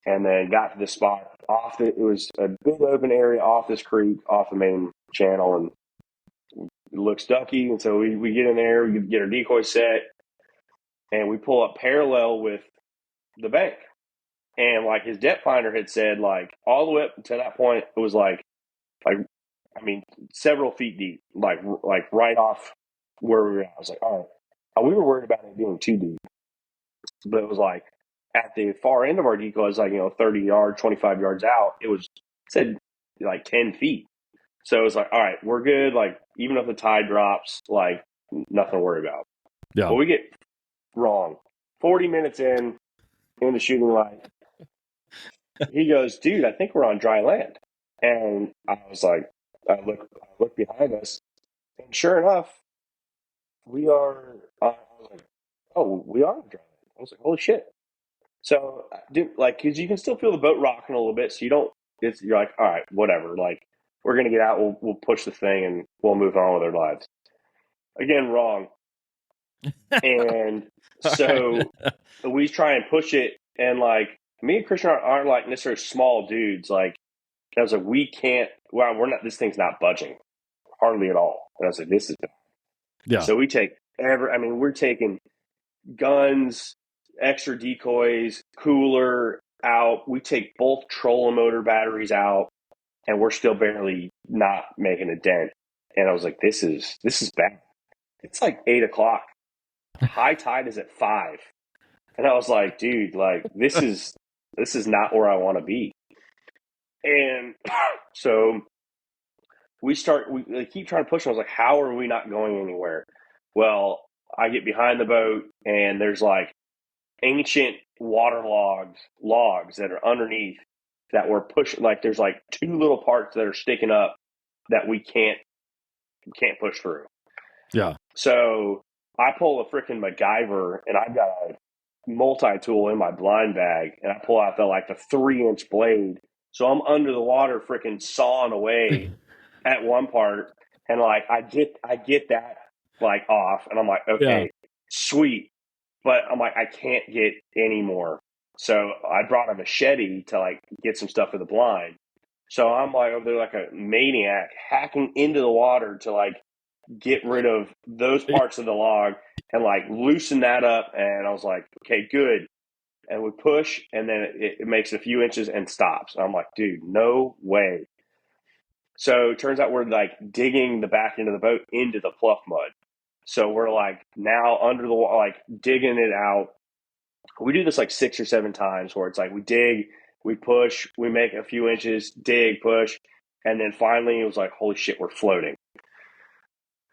and then got to the spot it was a big open area off this creek, off the main channel, and it looks ducky. And so we get in there, we get our decoy set, and we pull up parallel with the bank. And like his depth finder had said, like all the way up to that point, it was like several feet deep, like right off where we were at. I was like, all right. We were worried about it being too deep, but it was like at the far end of our decoy, it was like 30 yards, 25 yards out. It said like 10 feet. So it was like, all right, we're good. Like even if the tide drops, like nothing to worry about. Yeah. But we get wrong. 40 minutes in the shooting light, he goes, dude, I think we're on dry land. And I was like, I look behind us, and sure enough, we are. I was like, oh, we are on dry land. I was like, holy shit. So, because you can still feel the boat rocking a little bit, so you're like, all right, whatever. Like, we're gonna get out. We'll push the thing, and we'll move on with our lives. Again, wrong. And so we try and push it, and like me and Christian aren't like necessarily small dudes. Like, I was like, we can't. Well, we're not. This thing's not budging hardly at all. And I was like, this is bad. Yeah. So we take we're taking guns, extra decoys, cooler out. We take both trolling motor batteries out, and we're still barely not making a dent. And I was like, this is bad. It's like 8:00. High tide is at 5. And I was like, dude, like this is not where I want to be. And so we keep trying to push. I was like, how are we not going anywhere? Well, I get behind the boat, and there's like ancient logs that are underneath that we're pushing. Like there's like 2 little parts that are sticking up that we can't push through. Yeah. So I pull a freaking MacGyver, and I've got a multi-tool in my blind bag, and I pull out the 3-inch blade. So I'm under the water freaking sawing away at one part, and like I get that like off, and I'm like, okay, sweet. But I'm like, I can't get any more. So I brought a machete to like get some stuff for the blind. So I'm like over there like a maniac hacking into the water to like get rid of those parts of the log and like loosen that up. And I was like, okay, good. And we push, and then it makes a few inches and stops. And I'm like, dude, no way. So it turns out we're like digging the back end of the boat into the fluff mud. So we're like now under the water, like digging it out. We do this like 6 or 7 times where it's like we dig, we push, we make a few inches, dig, push. And then finally it was like, holy shit, we're floating.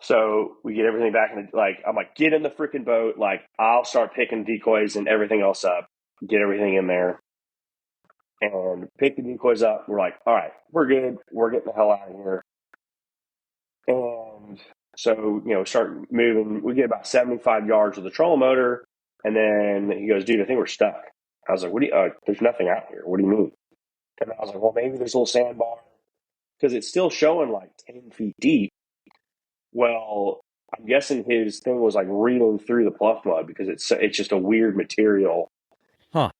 So we get everything back in I'm like, get in the freaking boat. Like I'll start picking decoys and everything else up, get everything in there and pick the decoys up. We're like, all right, we're good. We're getting the hell out of here. So, start moving. We get about 75 yards with the trolling motor. And then he goes, dude, I think we're stuck. I was like, what do you, there's nothing out here. What do you mean? And I was like, well, maybe there's a little sandbar because it's still showing like 10 feet deep. Well, I'm guessing his thing was like reeling through the pluff mud because it's just a weird material. Huh.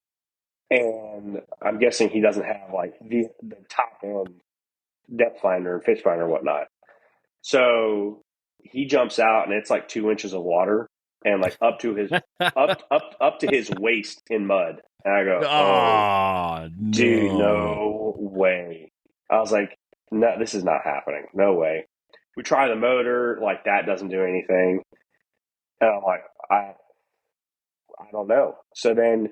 And I'm guessing he doesn't have like the top end depth finder and fish finder and whatnot. So he jumps out and it's like 2 inches of water and like up to his up to his waist in mud. And I go, oh, dude, no way. I was like, no, this is not happening. No way. We try the motor, like that doesn't do anything. And I'm like, I don't know. So then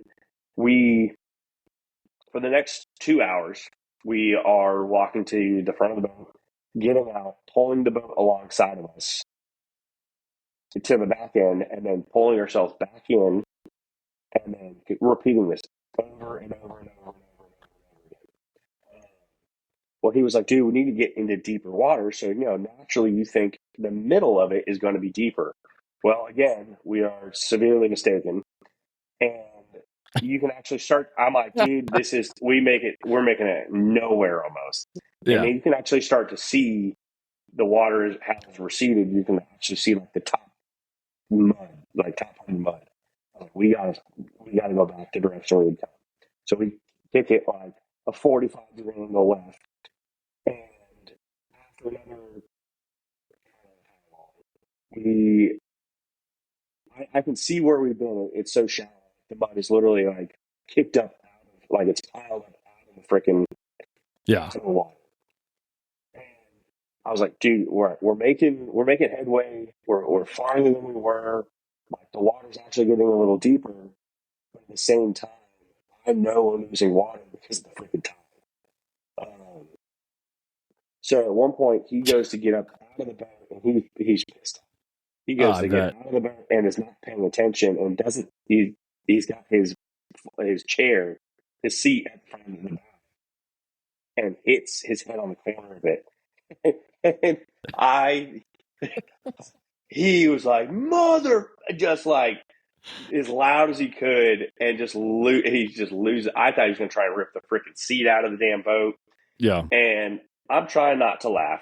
for the next 2 hours, we are walking to the front of the boat, getting out, pulling the boat alongside of us to the back end, and then pulling ourselves back in, and then repeating this over and over and over and over and over again. Well, he was like, dude, we need to get into deeper water. So, naturally you think the middle of it is going to be deeper. Well, again, we are severely mistaken. And you can actually start, I'm like, dude, we're making it nowhere almost. Yeah. And then you can actually start to see the water has receded. You can actually see like the top mud, like top of the mud. Like, we gotta go back to the direction we come. So we kick it like a 45-degree angle left. And after another, I can see where we've been. It's so shallow. The mud is literally like kicked up like it's piled up out of the freaking water. And I was like, dude, we're making headway. We're farther than we were. Like the water's actually getting a little deeper, but at the same time, I know we're losing water because of the freaking tide. So at one point, he goes to get up out of the boat, and he's pissed. He goes to get out of the boat and is not paying attention, and doesn't. He's got his chair, his seat at the front of the boat, and hits his head on the corner of it. And he was like, mother, just like as loud as he could, and he just loses. I thought he was going to try and rip the freaking seat out of the damn boat. Yeah. And I'm trying not to laugh.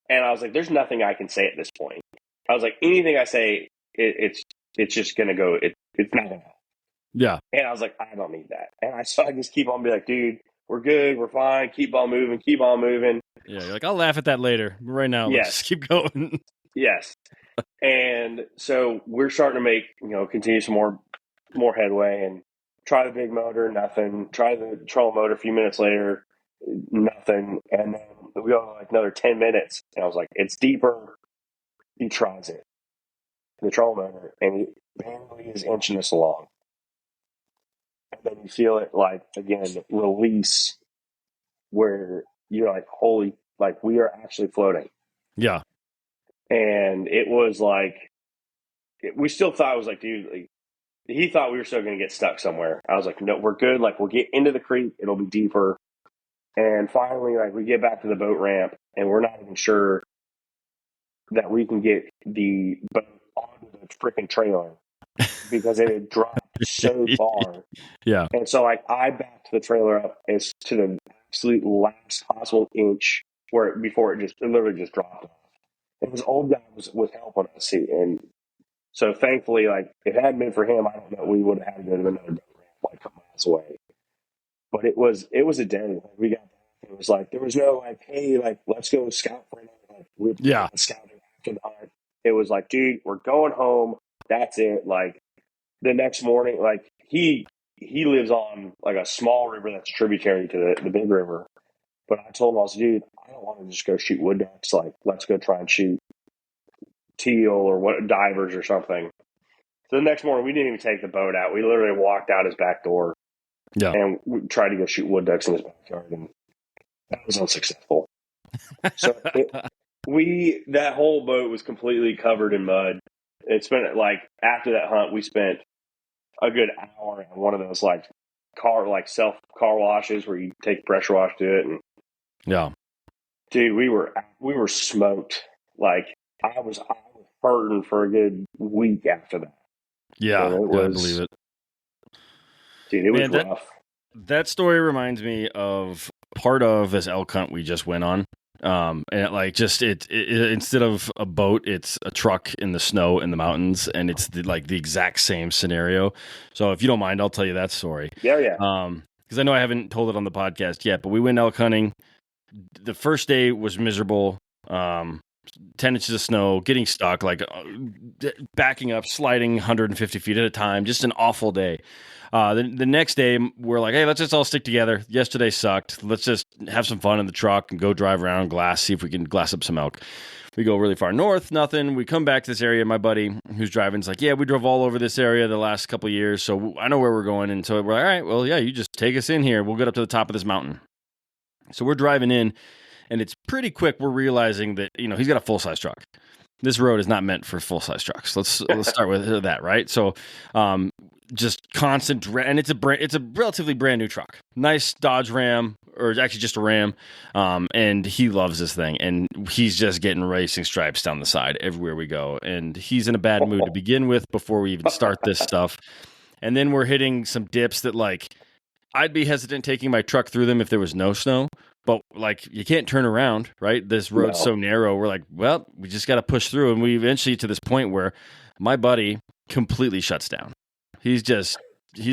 And I was like, there's nothing I can say at this point. I was like, anything I say, it's just going to go, it's not going to help. Yeah. And I was like, I don't need that. And I just keep on being like, dude, we're good. We're fine. Keep on moving. Yeah. You're like, I'll laugh at that later. Right now, let's just keep going. Yes. And so we're starting to make, continue some more headway, and try the big motor, nothing. Try the trolling motor a few minutes later, nothing. And then we go like another 10 minutes. And I was like, it's deeper. He tries it, the trolling motor, and he barely is inching us along. And then you feel it like, again, release where you're like, holy, like we are actually floating. Yeah. And it was like, we still thought it was like, dude, like, he thought we were still going to get stuck somewhere. I was like, no, we're good. Like, we'll get into the creek. It'll be deeper. And finally, like, we get back to the boat ramp, and we're not even sure that we can get the boat onto the freaking trailer because it had dropped so far. Yeah. And so, like, I backed the trailer up as to the absolute last possible inch before it literally just dropped off. And this old guy was helping us see. And so thankfully, like, if it hadn't been for him, I don't know, we would have had to go to another boat ramp like a couple miles away. But it was a day. Like, we got back. It was like, there was no like, hey, like, let's go scout for another. Like, we were scouting after the hunt. It was like, dude, we're going home. That's it. Like, the next morning, like, he lives on like a small river that's tributary to the big river. But I told him, I was like, dude, I don't want to just go shoot wood ducks. Like, let's go try and shoot teal or divers or something. So the next morning, we didn't even take the boat out. We literally walked out his back door, and we tried to go shoot wood ducks in his backyard, and that was unsuccessful. So that whole boat was completely covered in mud. It spent like after that hunt, we spent a good hour in one of those like self car washes where you take pressure wash to it, and yeah, dude, we were smoked. Like, I was hurting for a good week after that. Yeah, And it I believe was, it. dude, it was Man, rough. that story reminds me of part of this elk hunt we just went on. And like just it instead of a boat, it's a truck in the snow in the mountains, and it's like the exact same scenario. So if you don't mind, I'll tell you that story. Yeah, yeah. Because I know I haven't told it on the podcast yet, but we went elk hunting. The first day was miserable. 10 inches of snow, getting stuck, like backing up, sliding 150 feet at a time. Just an awful day. The next day, we're like, hey, let's just all stick together. Yesterday sucked. Let's just have some fun in the truck and go drive around, see if we can glass up some elk. We go really far north, nothing. We come back to this area. My buddy who's driving is like, yeah, we drove all over this area the last couple of years, so I know where we're going. And so we're like, all right, well, yeah, you just take us in here. We'll get up to the top of this mountain. So we're driving in. And it's pretty quick. We're realizing that he's got a full size truck. This road is not meant for full size trucks. Let's start with that, right? So, just constant, and it's a relatively brand new truck. Nice Dodge Ram, or actually just a Ram. And he loves this thing, and he's just getting racing stripes down the side everywhere we go. And he's in a bad mood to begin with before we even start this stuff. And then we're hitting some dips that, like, I'd be hesitant taking my truck through them if there was no snow. But, like, you can't turn around, right? This road's so narrow. We're like, well, we just got to push through. And we eventually to this point where my buddy completely shuts down. He's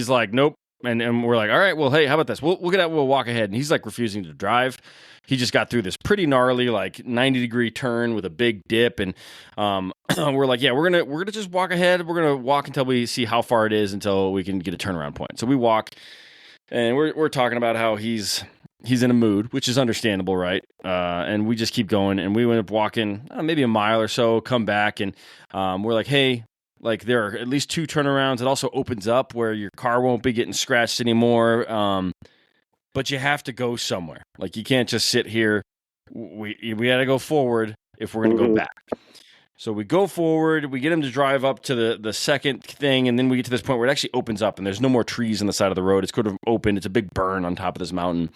like, nope. And we're like, all right, well, hey, how about this? We'll get out, we'll walk ahead. And he's like refusing to drive. He just got through this pretty gnarly, like 90-degree turn with a big dip. And we're like, yeah, we're gonna just walk ahead. We're going to walk until we see how far it is until we can get a turnaround point. So we walk, and we're talking about how he's in a mood, which is understandable, right? And we just keep going, and we went up walking maybe a mile or so, come back, and we're like, hey, like there are at least 2 turnarounds. It also opens up where your car won't be getting scratched anymore, but you have to go somewhere. Like you can't just sit here. We got to go forward if we're going to go back. So we go forward, we get him to drive up to the second thing, and then we get to this point where it actually opens up, and there's no more trees on the side of the road. It's kind of open. It's a big burn on top of this mountain.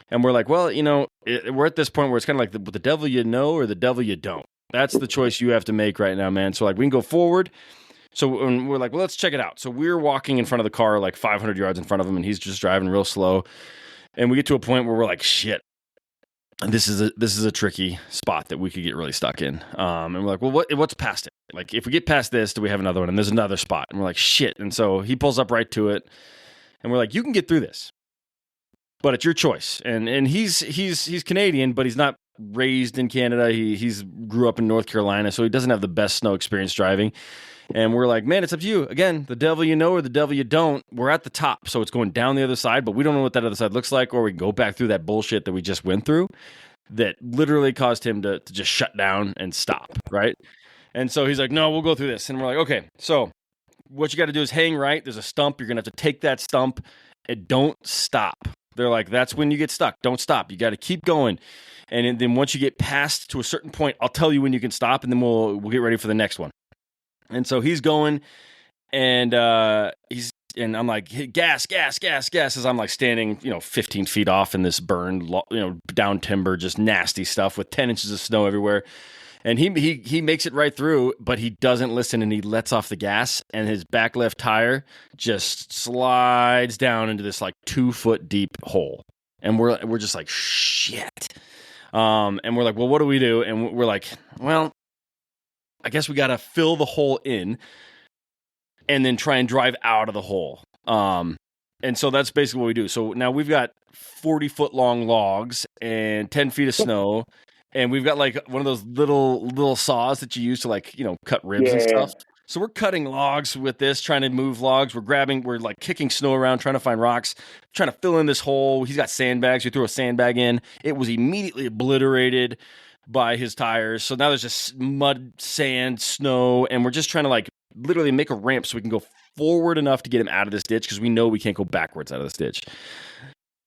And we're like, well, we're at this point where it's kind of like the devil you know or the devil you don't. That's the choice you have to make right now, man. So, like, we can go forward. So we're like, well, let's check it out. So we're walking in front of the car, like 500 yards in front of him, and he's just driving real slow. And we get to a point where we're like, shit, this is a tricky spot that we could get really stuck in. And we're like, well, what's past it? Like, if we get past this, do we have another one? And there's another spot. And we're like, shit. And so he pulls up right to it. And we're like, you can get through this, but it's your choice. And he's Canadian, but he's not raised in Canada. He's grew up in North Carolina, so he doesn't have the best snow experience driving. And we're like, man, it's up to you. Again, the devil you know or the devil you don't. We're at the top, so it's going down the other side, but we don't know what that other side looks like, or we can go back through that bullshit that we just went through that literally caused him to just shut down and stop, right? And so he's like, no, we'll go through this. And we're like, okay, so what you got to do is hang right. There's a stump. You're going to have to take that stump and don't stop. They're like, that's when you get stuck. Don't stop. You got to keep going. And then once you get past to a certain point, I'll tell you when you can stop, and then we'll get ready for the next one. And so he's going, and I'm like, hey, gas, as I'm like standing, 15 feet off in this burned, down timber, just nasty stuff with 10 inches of snow everywhere. And he makes it right through, but he doesn't listen, and he lets off the gas, and his back left tire just slides down into this like 2-foot deep hole. And we're just like, shit. And we're like, well, what do we do? And we're like, well, I guess we got to fill the hole in and then try and drive out of the hole. And so that's basically what we do. So now we've got 40-foot long logs and 10 feet of snow. And we've got like one of those little saws that you use to like, cut ribs and stuff. So we're cutting logs with this, trying to move logs. We're like kicking snow around, trying to find rocks, trying to fill in this hole. He's got sandbags. We threw a sandbag in. It was immediately obliterated by his tires. So now there's just mud, sand, snow, and we're just trying to like literally make a ramp so we can go forward enough to get him out of this ditch, because we know we can't go backwards out of this ditch.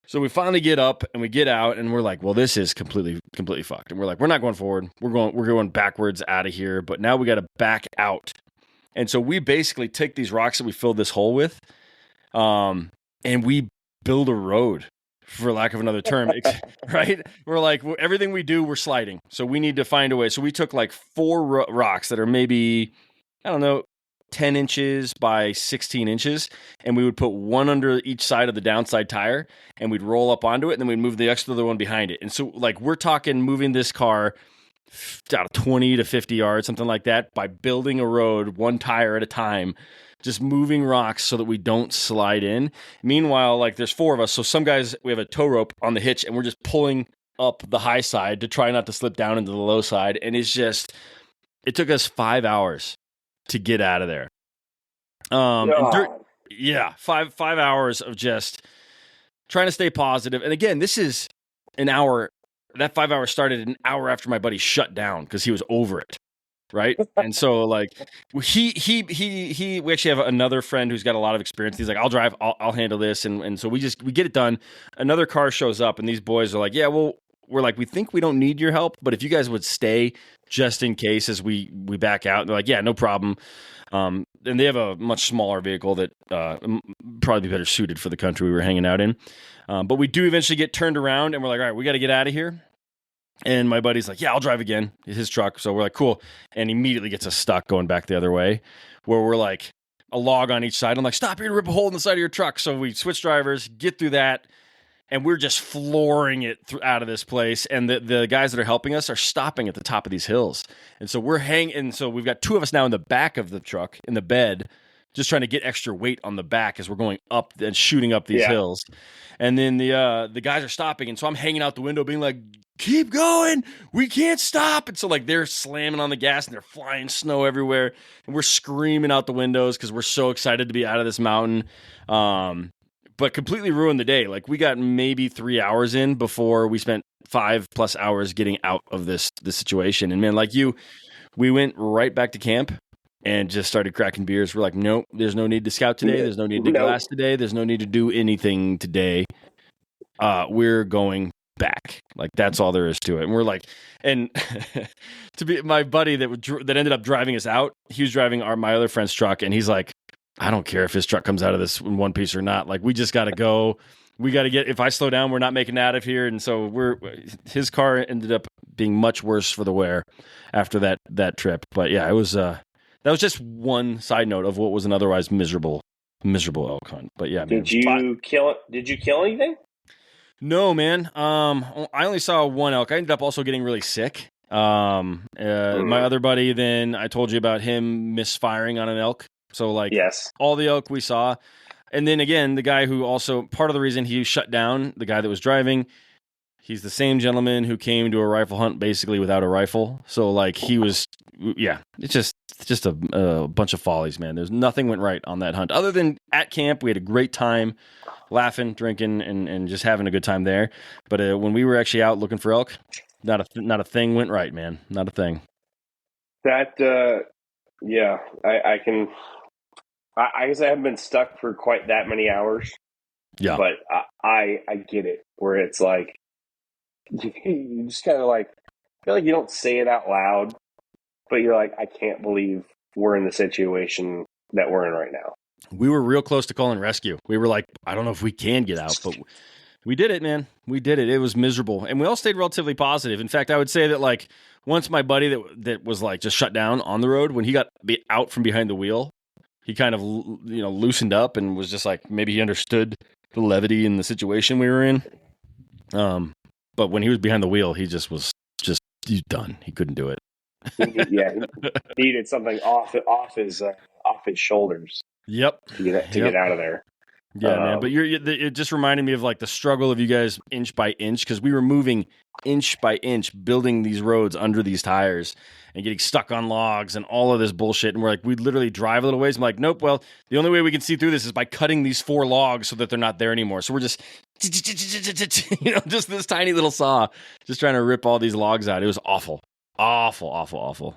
So we finally get up and we get out, and we're like, well, this is completely fucked. And we're like, we're not going forward. We're going backwards out of here, but now we got to back out. And so we basically take these rocks that we filled this hole with, and we build a road for lack of another term, right? We're like, everything we do, we're sliding. So we need to find a way. So we took like 4 rocks that are maybe, I don't know, 10 inches by 16 inches, and we would put one under each side of the downside tire, and we'd roll up onto it, and then we'd move the extra other one behind it. And so, like, we're talking moving this car out of 20 to 50 yards, something like that, by building a road one tire at a time, just moving rocks so that we don't slide in. Meanwhile, like, there's 4 of us, so some guys, we have a tow rope on the hitch, and we're just pulling up the high side to try not to slip down into the low side, and it's just, it took us 5 hours to get out of there. And 5 hours of just trying to stay positive. And again, this is an hour. That 5 hours started an hour after my buddy shut down because he was over it, right? And so, like, we actually have another friend who's got a lot of experience. He's like, I'll drive, I'll handle this, and so we get it done. Another car shows up, and these boys are like, yeah, well, we're like, we think we don't need your help, but if you guys would stay just in case as we back out. And they're like, yeah, no problem. And they have a much smaller vehicle that probably be better suited for the country we were hanging out in. But we do eventually get turned around, and we're like, all right, we got to get out of here. And my buddy's like, yeah, I'll drive again. It's his truck. So we're like, cool. And immediately gets us stuck going back the other way, where we're like a log on each side. I'm like, stop, you're going to rip a hole in the side of your truck. So we switch drivers, get through that. And we're just flooring it out of this place. And the guys that are helping us are stopping at the top of these hills. And so we're hanging. And so we've got 2 of us now in the back of the truck, in the bed, just trying to get extra weight on the back as we're going up and shooting up these hills. And then the guys are stopping. And so I'm hanging out the window being like, keep going. We can't stop. And so, like, they're slamming on the gas and they're flying snow everywhere. And we're screaming out the windows because we're so excited to be out of this mountain. But completely ruined the day. Like, we got maybe 3 hours in before we spent 5+ hours getting out of this situation. And man, like you, we went right back to camp and just started cracking beers. We're like, nope, there's no need to scout today. There's no need to glass today. There's no need to do anything today. We're going back. Like, that's all there is to it. And we're like, and to be my buddy that ended up driving us out, he was driving my other friend's truck, and he's like, I don't care if his truck comes out of this in one piece or not. Like, we just got to go. We got to get, if I slow down, we're not making it out of here. And so his car ended up being much worse for the wear after that trip. But yeah, it was, that was just one side note of what was an otherwise miserable elk hunt. But yeah, man. Did you kill anything? No, man. I only saw one elk. I ended up also getting really sick. My other buddy, then I told you about him misfiring on an elk. So, like, yes, all the elk we saw. And then again, the guy who also, part of the reason he shut down, the guy that was driving, he's the same gentleman who came to a rifle hunt basically without a rifle. So, like, he was, yeah, it's just a bunch of follies, man. There's nothing went right on that hunt. Other than at camp, we had a great time laughing, drinking, and just having a good time there. But when we were actually out looking for elk, not a thing went right, man. Not a thing. That, yeah, I can... I guess I haven't been stuck for quite that many hours. Yeah. But I get it, where it's like, you just kind of like, I feel like you don't say it out loud, but you're like, I can't believe we're in the situation that we're in right now. We were real close to calling rescue. We were like, I don't know if we can get out, but we did it, man. We did it. It was miserable. And we all stayed relatively positive. In fact, I would say that, like, once my buddy that was like just shut down on the road, when he got out from behind the wheel, he kind of, loosened up and was just like, maybe he understood the levity in the situation we were in. But when he was behind the wheel, he just was he's done. He couldn't do it. He needed something off his shoulders. Yep. To get out of there. Yeah, man. But it just reminded me of, like, the struggle of you guys inch by inch, because we were moving inch by inch, building these roads under these tires and getting stuck on logs and all of this bullshit. And we're like, we'd literally drive a little ways. I'm like, nope. Well, the only way we can see through this is by cutting these 4 logs so that they're not there anymore. So we're just, just this tiny little saw, just trying to rip all these logs out. It was awful, awful, awful, awful.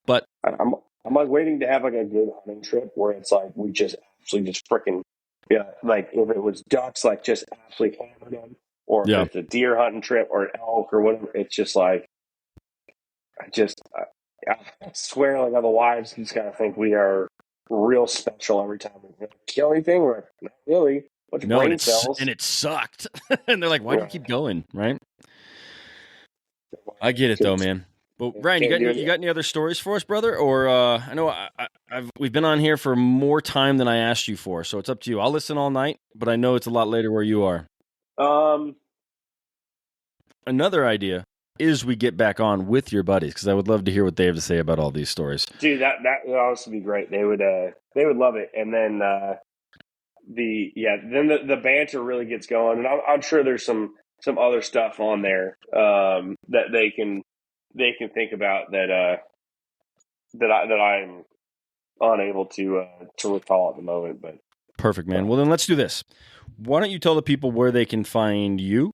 But I'm like waiting to have like a good hunting trip where it's like we just absolutely just freaking, like if it was ducks, like just absolutely hammered them, or if it's a deer hunting trip or an elk or whatever. It's just like, I swear, like, the wives just gotta think we are real special every time we kill anything. We're like, not really. bunch of No, brain cells. and it sucked. And they're like, why do you keep going? Right. I get it though, man. But Ryan, you got any other stories for us, brother? Or I know we've been on here for more time than I asked you for, so it's up to you. I'll listen all night, but I know it's a lot later where you are. Another idea is we get back on with your buddies, because I would love to hear what they have to say about all these stories. Dude, that would honestly be great. They would love it, and then the banter really gets going, and I'm sure there's some other stuff on there that they can think about that I'm unable to recall at the moment. But perfect, man. Well, then let's do this. Why don't you tell the people where they can find you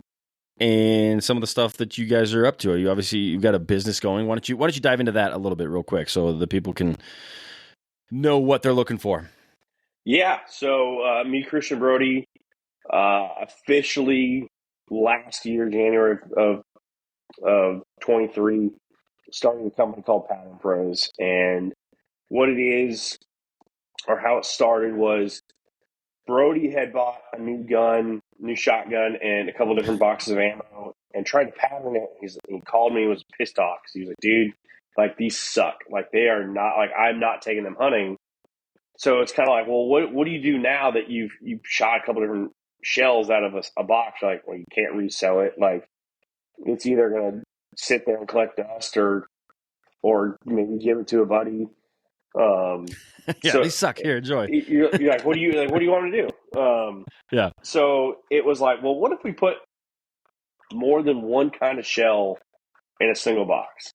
and some of the stuff that you guys are up to? You've got a business going. Why don't you dive into that a little bit real quick so the people can know what they're looking for? Yeah. So me, Christian Brody, officially last year, January of 23, started a company called Pattern Pros. And what it is, or how it started, was Brody had bought a new shotgun, and a couple different boxes of ammo, and tried to pattern it. He called me and was pissed off because he was like, dude, like, these suck. Like, they are not, like, I'm not taking them hunting. So it's kind of like, well, what do you do now that you've shot a couple different shells out of a box? You're like, well, you can't resell it. Like, it's either going to sit there and collect dust, or maybe give it to a buddy. Yeah, they suck. Here, enjoy. You're like, what do you want to do? Yeah. So it was like, well, what if we put more than one kind of shell in a single box?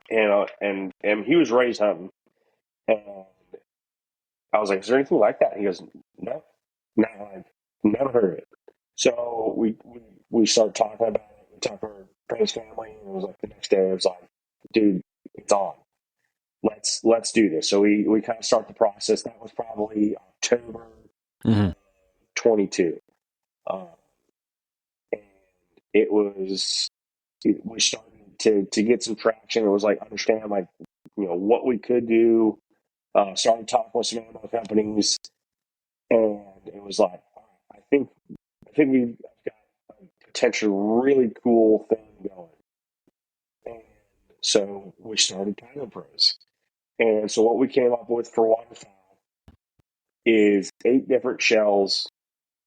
And he was raised hunting, and I was like, is there anything like that? And he goes, no, I've never heard of it. So we started talking about it. We talked to our friend's family, and it was like the next day. It was like, dude, it's on. Let's do this. So we kind of start the process. That was probably October 22. And it was, we started to get some traction. It was like, understand, like, what we could do. Started talking with some ammo companies, and it was like, I think we've got a potential really cool thing going. And so we started Pattern Pros. And so what we came up with for waterfowl is 8 different shells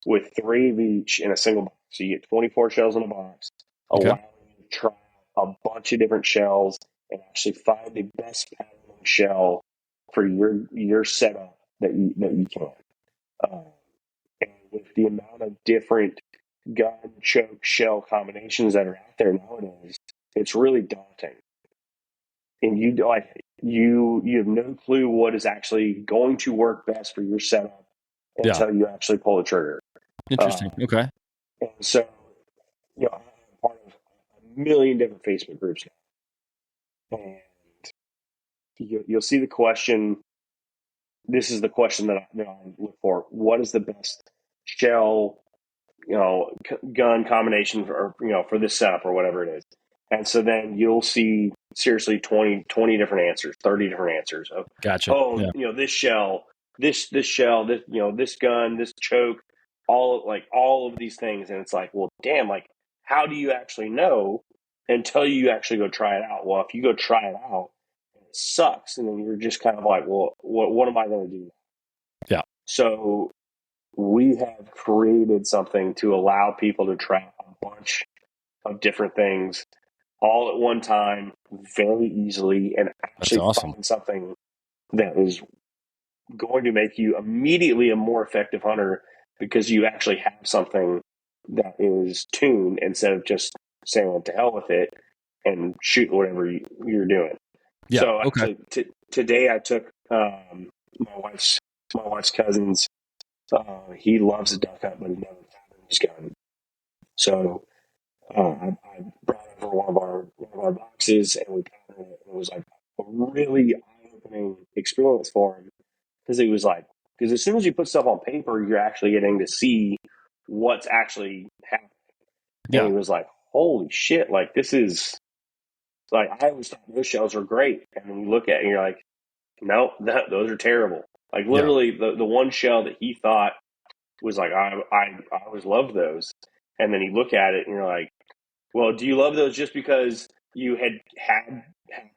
with 3 of each in a single box. So you get 24 shells in a box, allowing you to try a bunch of different shells and actually find the best patterning shell for your setup that you can. And with the amount of different gun, choke, shell combinations that are out there nowadays, it's really daunting. And you have no clue what is actually going to work best for your setup until you actually pull the trigger. Interesting. Okay. And so, I'm part of a million different Facebook groups now. And you'll see the question. This is the question that I look for. What is the best shell, gun combination for this setup or whatever it is? And so then you'll see seriously 20 different answers, 30 different answers of, gotcha. This shell, this shell, this gun, this choke, all of these things. And it's like, well, damn, like, how do you actually know until you actually go try it out? Well, if you go try it out, it sucks. And then you're just kind of like, well, what am I going to do? Yeah. So we have created something to allow people to try a bunch of different things all at one time, very easily, and actually find something that is going to make you immediately a more effective hunter, because you actually have something that is tuned instead of just saying, well, to hell with it and shooting whatever you're doing. Yeah. So actually, today I took my wife's cousin's. He loves a duck hunt, but he never patterned his gun. So I brought over one of our boxes, and we patterned it. It was like a really eye-opening experience for him, because he was like, because as soon as you put stuff on paper, you're actually getting to see what's actually happening. Yeah. And he was like, holy shit, like, this is, like, I always thought those shells are great. And then you look at it and you're like, no, those are terrible. Like, literally, the one shell that he thought was like, I always loved those. And then you look at it and you're like, well, do you love those just because you had happened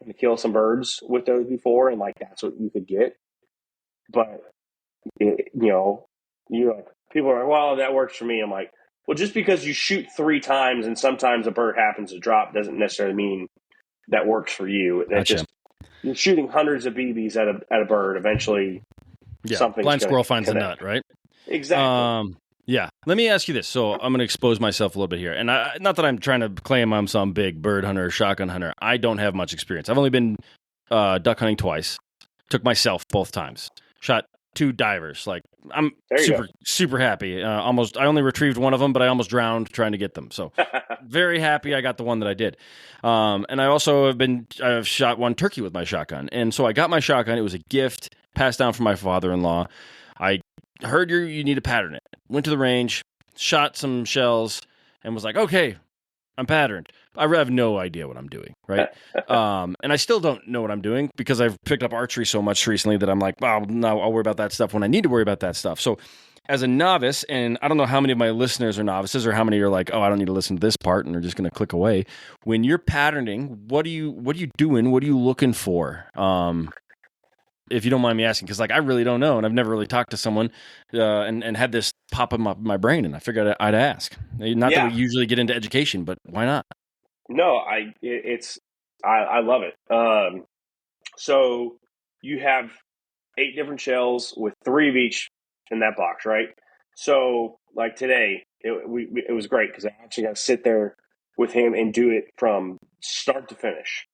to kill some birds with those before, and like that's what you could get? But you're like, people are like, well, that works for me. I'm like, well, just because you shoot 3 times and sometimes a bird happens to drop doesn't necessarily mean that works for you. That Gotcha. just you're shooting hundreds of BBs at a bird. Eventually, Yeah. something's Blind going squirrel to finds a connect. nut, right? Exactly. Yeah. Let me ask you this. So I'm going to expose myself a little bit here. And not that I'm trying to claim I'm some big bird hunter or shotgun hunter. I don't have much experience. I've only been duck hunting twice. Took myself both times. Shot 2 divers. Like, I'm super happy. I only retrieved one of them, but I almost drowned trying to get them. So very happy I got the one that I did. And I also I've shot 1 turkey with my shotgun. And so I got my shotgun. It was a gift passed down from my father-in-law. I heard you need to pattern it. Went to the range, shot some shells, and was like, okay, I'm patterned. I have no idea what I'm doing, right? And I still don't know what I'm doing because I've picked up archery so much recently that I'm like, well, no, I'll worry about that stuff when I need to worry about that stuff. So as a novice, and I don't know how many of my listeners are novices or how many are like, oh, I don't need to listen to this part, and they're just going to click away. When you're patterning, what are you doing? What are you looking for? If you don't mind me asking, because like I really don't know, and I've never really talked to someone and had this pop in my brain, and I figured I'd ask. Not that we usually get into education, but why not? No, I love it. So you have 8 different shells with 3 of each in that box, right? So like today, it was great because I actually got to sit there with him and do it from start to finish.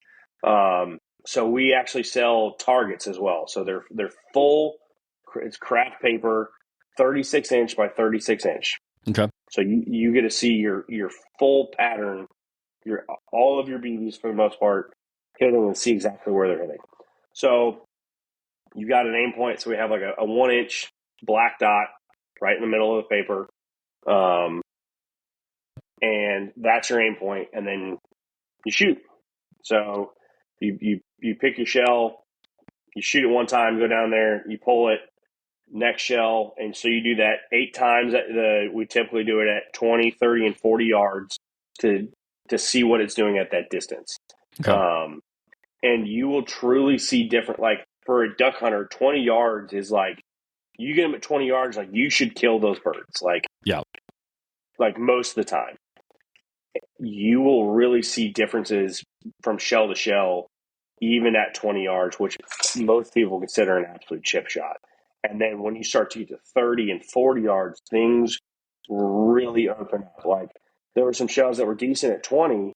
So we actually sell targets as well. So they're full. It's craft paper, 36-inch by 36-inch. Okay. So you get to see your full pattern, all of your BBs for the most part, hitting and see exactly where they're hitting. So you got an aim point. So we have like a 1-inch black dot right in the middle of the paper, and that's your aim point, and then you shoot. So you pick your shell, you shoot it one time, go down there, you pull it, next shell, and so you do that 8 times. We typically do it at 20, 30, and 40 yards to see what it's doing at that distance. Okay. And you will truly see different. Like for a duck hunter, 20 yards is like, you get them at 20 yards, like you should kill those birds. Like, yeah, like most of the time, you will really see differences from shell to shell, even at 20 yards, which most people consider an absolute chip shot. And then when you start to get to 30 and 40 yards, things really open up. Like there were some shells that were decent at 20.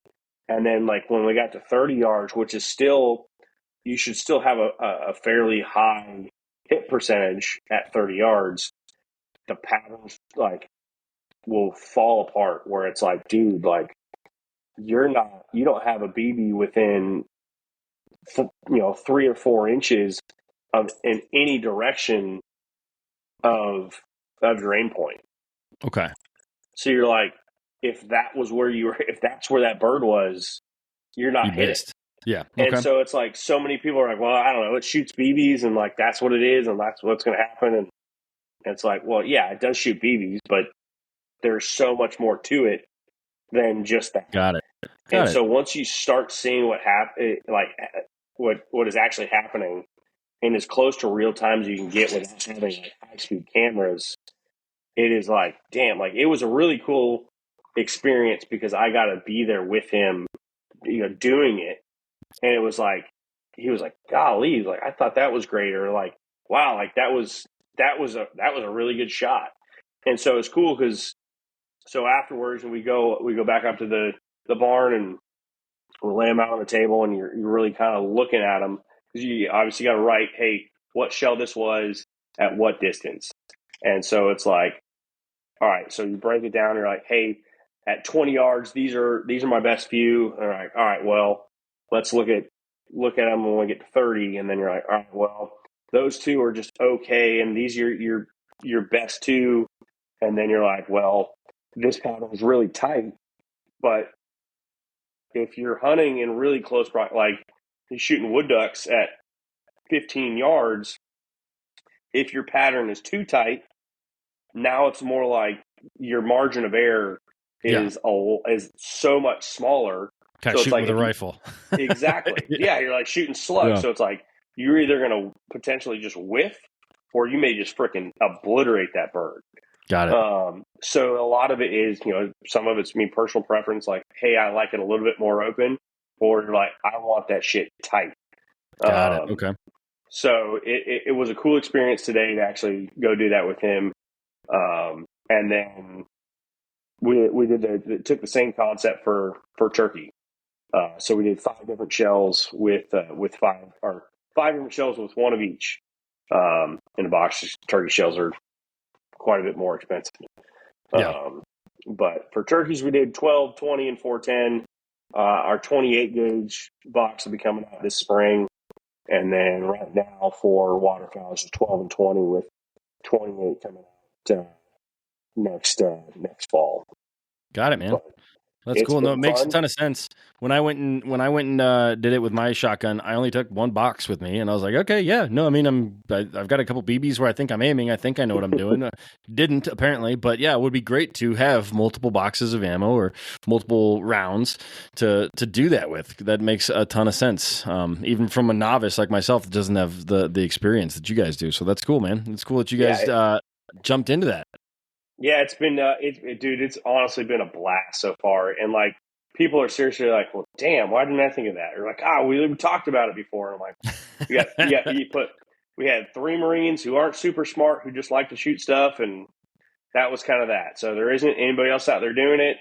And then like when we got to 30 yards, which is still, you should still have a fairly high hit percentage at 30 yards, the patterns like will fall apart where it's like, dude, like you don't have a BB within 3 or 4 inches of in any direction of your aim point. okay. So you're like, if that's where that bird was, you're not hitting. Missed. Yeah. And Okay. so it's like so many people are like, well, I don't know, it shoots BBs and like that's what it is and that's what's going to happen. And it's like, well, yeah, it does shoot BBs, but there's so much more to it than just that. Got it. And so once you start seeing what is actually happening in as close to real time as you can get without having like high speed cameras, it is like, damn, like it was a really cool experience because I got to be there with him, doing it. And it was like, he was like, golly, like, I thought that was great. Or like, wow, like that was a really good shot. And so it's cool because so afterwards, and we go back up to the barn and we'll lay them out on the table, and you're really kind of looking at them because you obviously got to write, hey, what shell this was at what distance. And so it's like, all right, so you break it down. You're like, hey, at 20 yards, these are my best few. All right, well, let's look at them when we get to 30, and then you're like, all right, well, those 2 are just okay, and these are your best 2, and then you're like, well, this pattern is really tight, but if you're hunting in really close like you're shooting wood ducks at 15 yards, if your pattern is too tight, Now it's more like your margin of error is so much smaller. Kind So of it's shooting like with a rifle. exactly. Yeah, you're like shooting slugs. Yeah. So it's like you're either going to potentially just whiff, or you may just freaking obliterate that bird. Got it. So a lot of it is, some of it's me personal preference. Like, hey, I like it a little bit more open, or you're like, I want that shit tight. Got it. Okay. So it was a cool experience today to actually go do that with him. And then we took the same concept for turkey. So we did 5 different shells with 5 different shells with 1 of each. In a box, turkey shells are quite a bit more expensive. Yeah. But for turkeys, we did 12, 20, and 410. Our 28 gauge box will be coming out this spring. And then right now for waterfowl, it's 12 and 20 with 28 coming out next fall. Got it, man. But That's cool. No, it makes fun. a ton of sense. When I went and did it with my shotgun, I only took 1 box with me, and I was like, okay, yeah, no, I mean, I've got a couple BBs where I think I'm aiming. I think I know what I'm doing. Didn't apparently, but yeah, it would be great to have multiple boxes of ammo or multiple rounds to do that with. That makes a ton of sense. Even from a novice like myself that doesn't have the experience that you guys do. So that's cool, man. It's cool that you guys jumped into that. Yeah, it's been, dude, it's honestly been a blast so far. And like, people are seriously like, well, damn, why didn't I think of that? Or like, we talked about it before. And I'm like, we had 3 Marines who aren't super smart, who just like to shoot stuff. And that was kind of that. So there isn't anybody else out there doing it.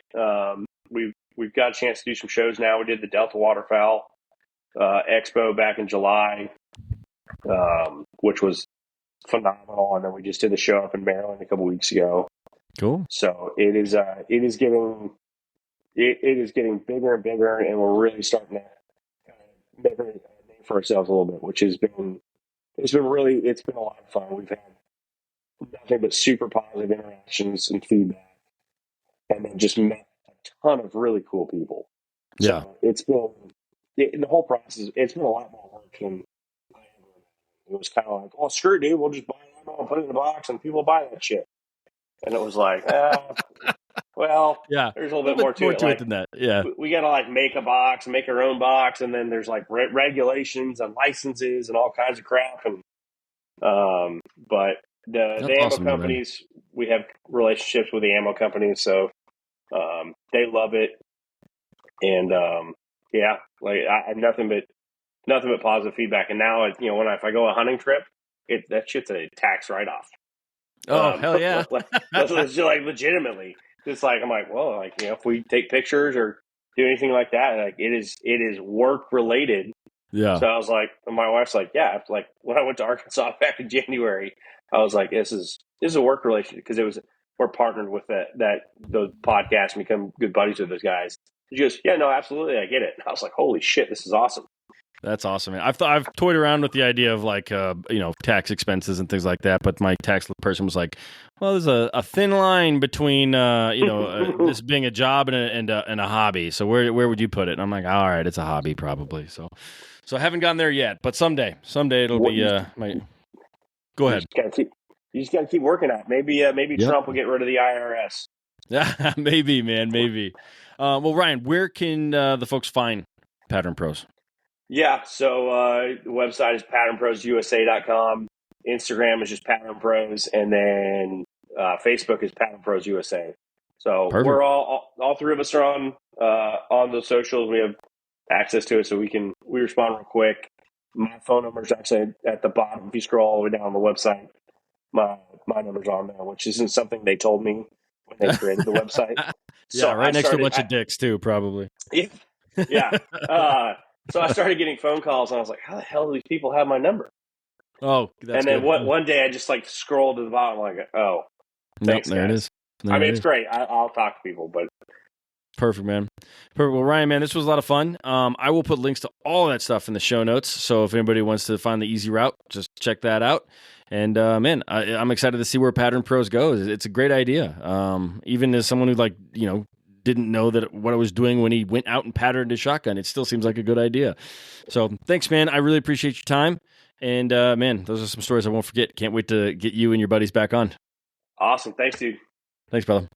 We've got a chance to do some shows now. We did the Delta Waterfowl Expo back in July, which was phenomenal. And then we just did the show up in Maryland a couple weeks ago. Cool. So it is getting bigger and bigger, and we're really starting to make a name for ourselves a little bit, which has been it's been a lot of fun. We've had nothing but super positive interactions and feedback, and then just met a ton of really cool people. Yeah, so it's been the whole process. It's been a lot more work than I ever imagined. It was kind of like, oh, screw it, dude, we'll just buy ammo and put it in a box, and people buy that shit. And it was like, well, yeah, there's a little bit more to it than that. Yeah, we got to like make a box, make our own box, and then there's like regulations and licenses and all kinds of crap. And but the ammo companies, we have relationships with the ammo companies, so they love it. And like I have nothing but positive feedback. And now, if I go a hunting trip, that shit's a tax write off. Oh, hell yeah. Let's like legitimately. It's like, I'm like, well, like, if we take pictures or do anything like that, like it is work related. Yeah. So I was like, my wife's like, yeah, like when I went to Arkansas back in January, I was like, this is a work relationship, because we're partnered with those podcasts and become good buddies with those guys. She goes, yeah, no, absolutely, I get it. And I was like, holy shit, this is awesome. That's awesome, man. I've toyed around with the idea of like tax expenses and things like that, but my tax person was like, "Well, there's a thin line between this being a job and a hobby. So where would you put it?" And I'm like, "All right, it's a hobby probably." So I haven't gotten there yet, but someday it'll be my. Go ahead. You just got to keep working at it. Maybe Trump will get rid of the IRS. Yeah, maybe, man, maybe. Well, Ryan, where can the folks find Pattern Pros? Yeah, so the website is patternprosusa.com. Instagram is just Pattern Pros, and then Facebook is Pattern Pros USA. So Perfect. We're all 3 of us are on the socials. We have access to it, so we respond real quick. My phone number is actually at the bottom. If you scroll all the way down the website, my number's on there, which isn't something they told me when they created the website. So right next to a bunch of dicks too, probably. Yeah. So I started getting phone calls, and I was like, how the hell do these people have my number? Oh, that's And then good. one day I just like scrolled to the bottom, like, oh, thanks, there guys. it is. It's great. I'll talk to people, but. Perfect, man. Perfect. Well, Ryan, man, this was a lot of fun. I will put links to all that stuff in the show notes. So if anybody wants to find the easy route, just check that out. And man, I'm excited to see where Pattern Pros goes. It's a great idea. Even as someone who didn't know that what I was doing when he went out and patterned his shotgun, it still seems like a good idea. So thanks, man. I really appreciate your time. And man, those are some stories I won't forget. Can't wait to get you and your buddies back on. Awesome. Thanks, dude. Thanks, brother.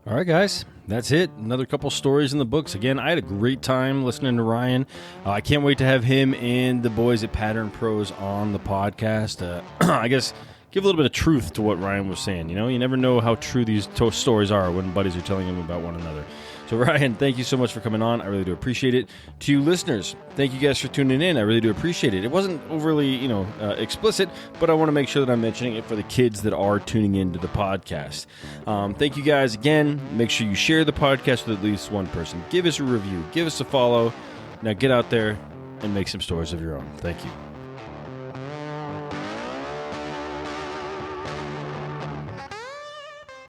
All right, guys, that's it. Another couple stories in the books. Again, I had a great time listening to Ryan. I can't wait to have him and the boys at Pattern Pros on the podcast. I guess give a little bit of truth to what Ryan was saying. You know, you never know how true these stories are when buddies are telling them about one another. So, Ryan, thank you so much for coming on. I really do appreciate it. To you listeners, thank you guys for tuning in. I really do appreciate it. It wasn't overly, explicit, but I want to make sure that I'm mentioning it for the kids that are tuning into the podcast. Thank you guys again. Make sure you share the podcast with at least one person. Give us a review. Give us a follow. Now get out there and make some stories of your own. Thank you.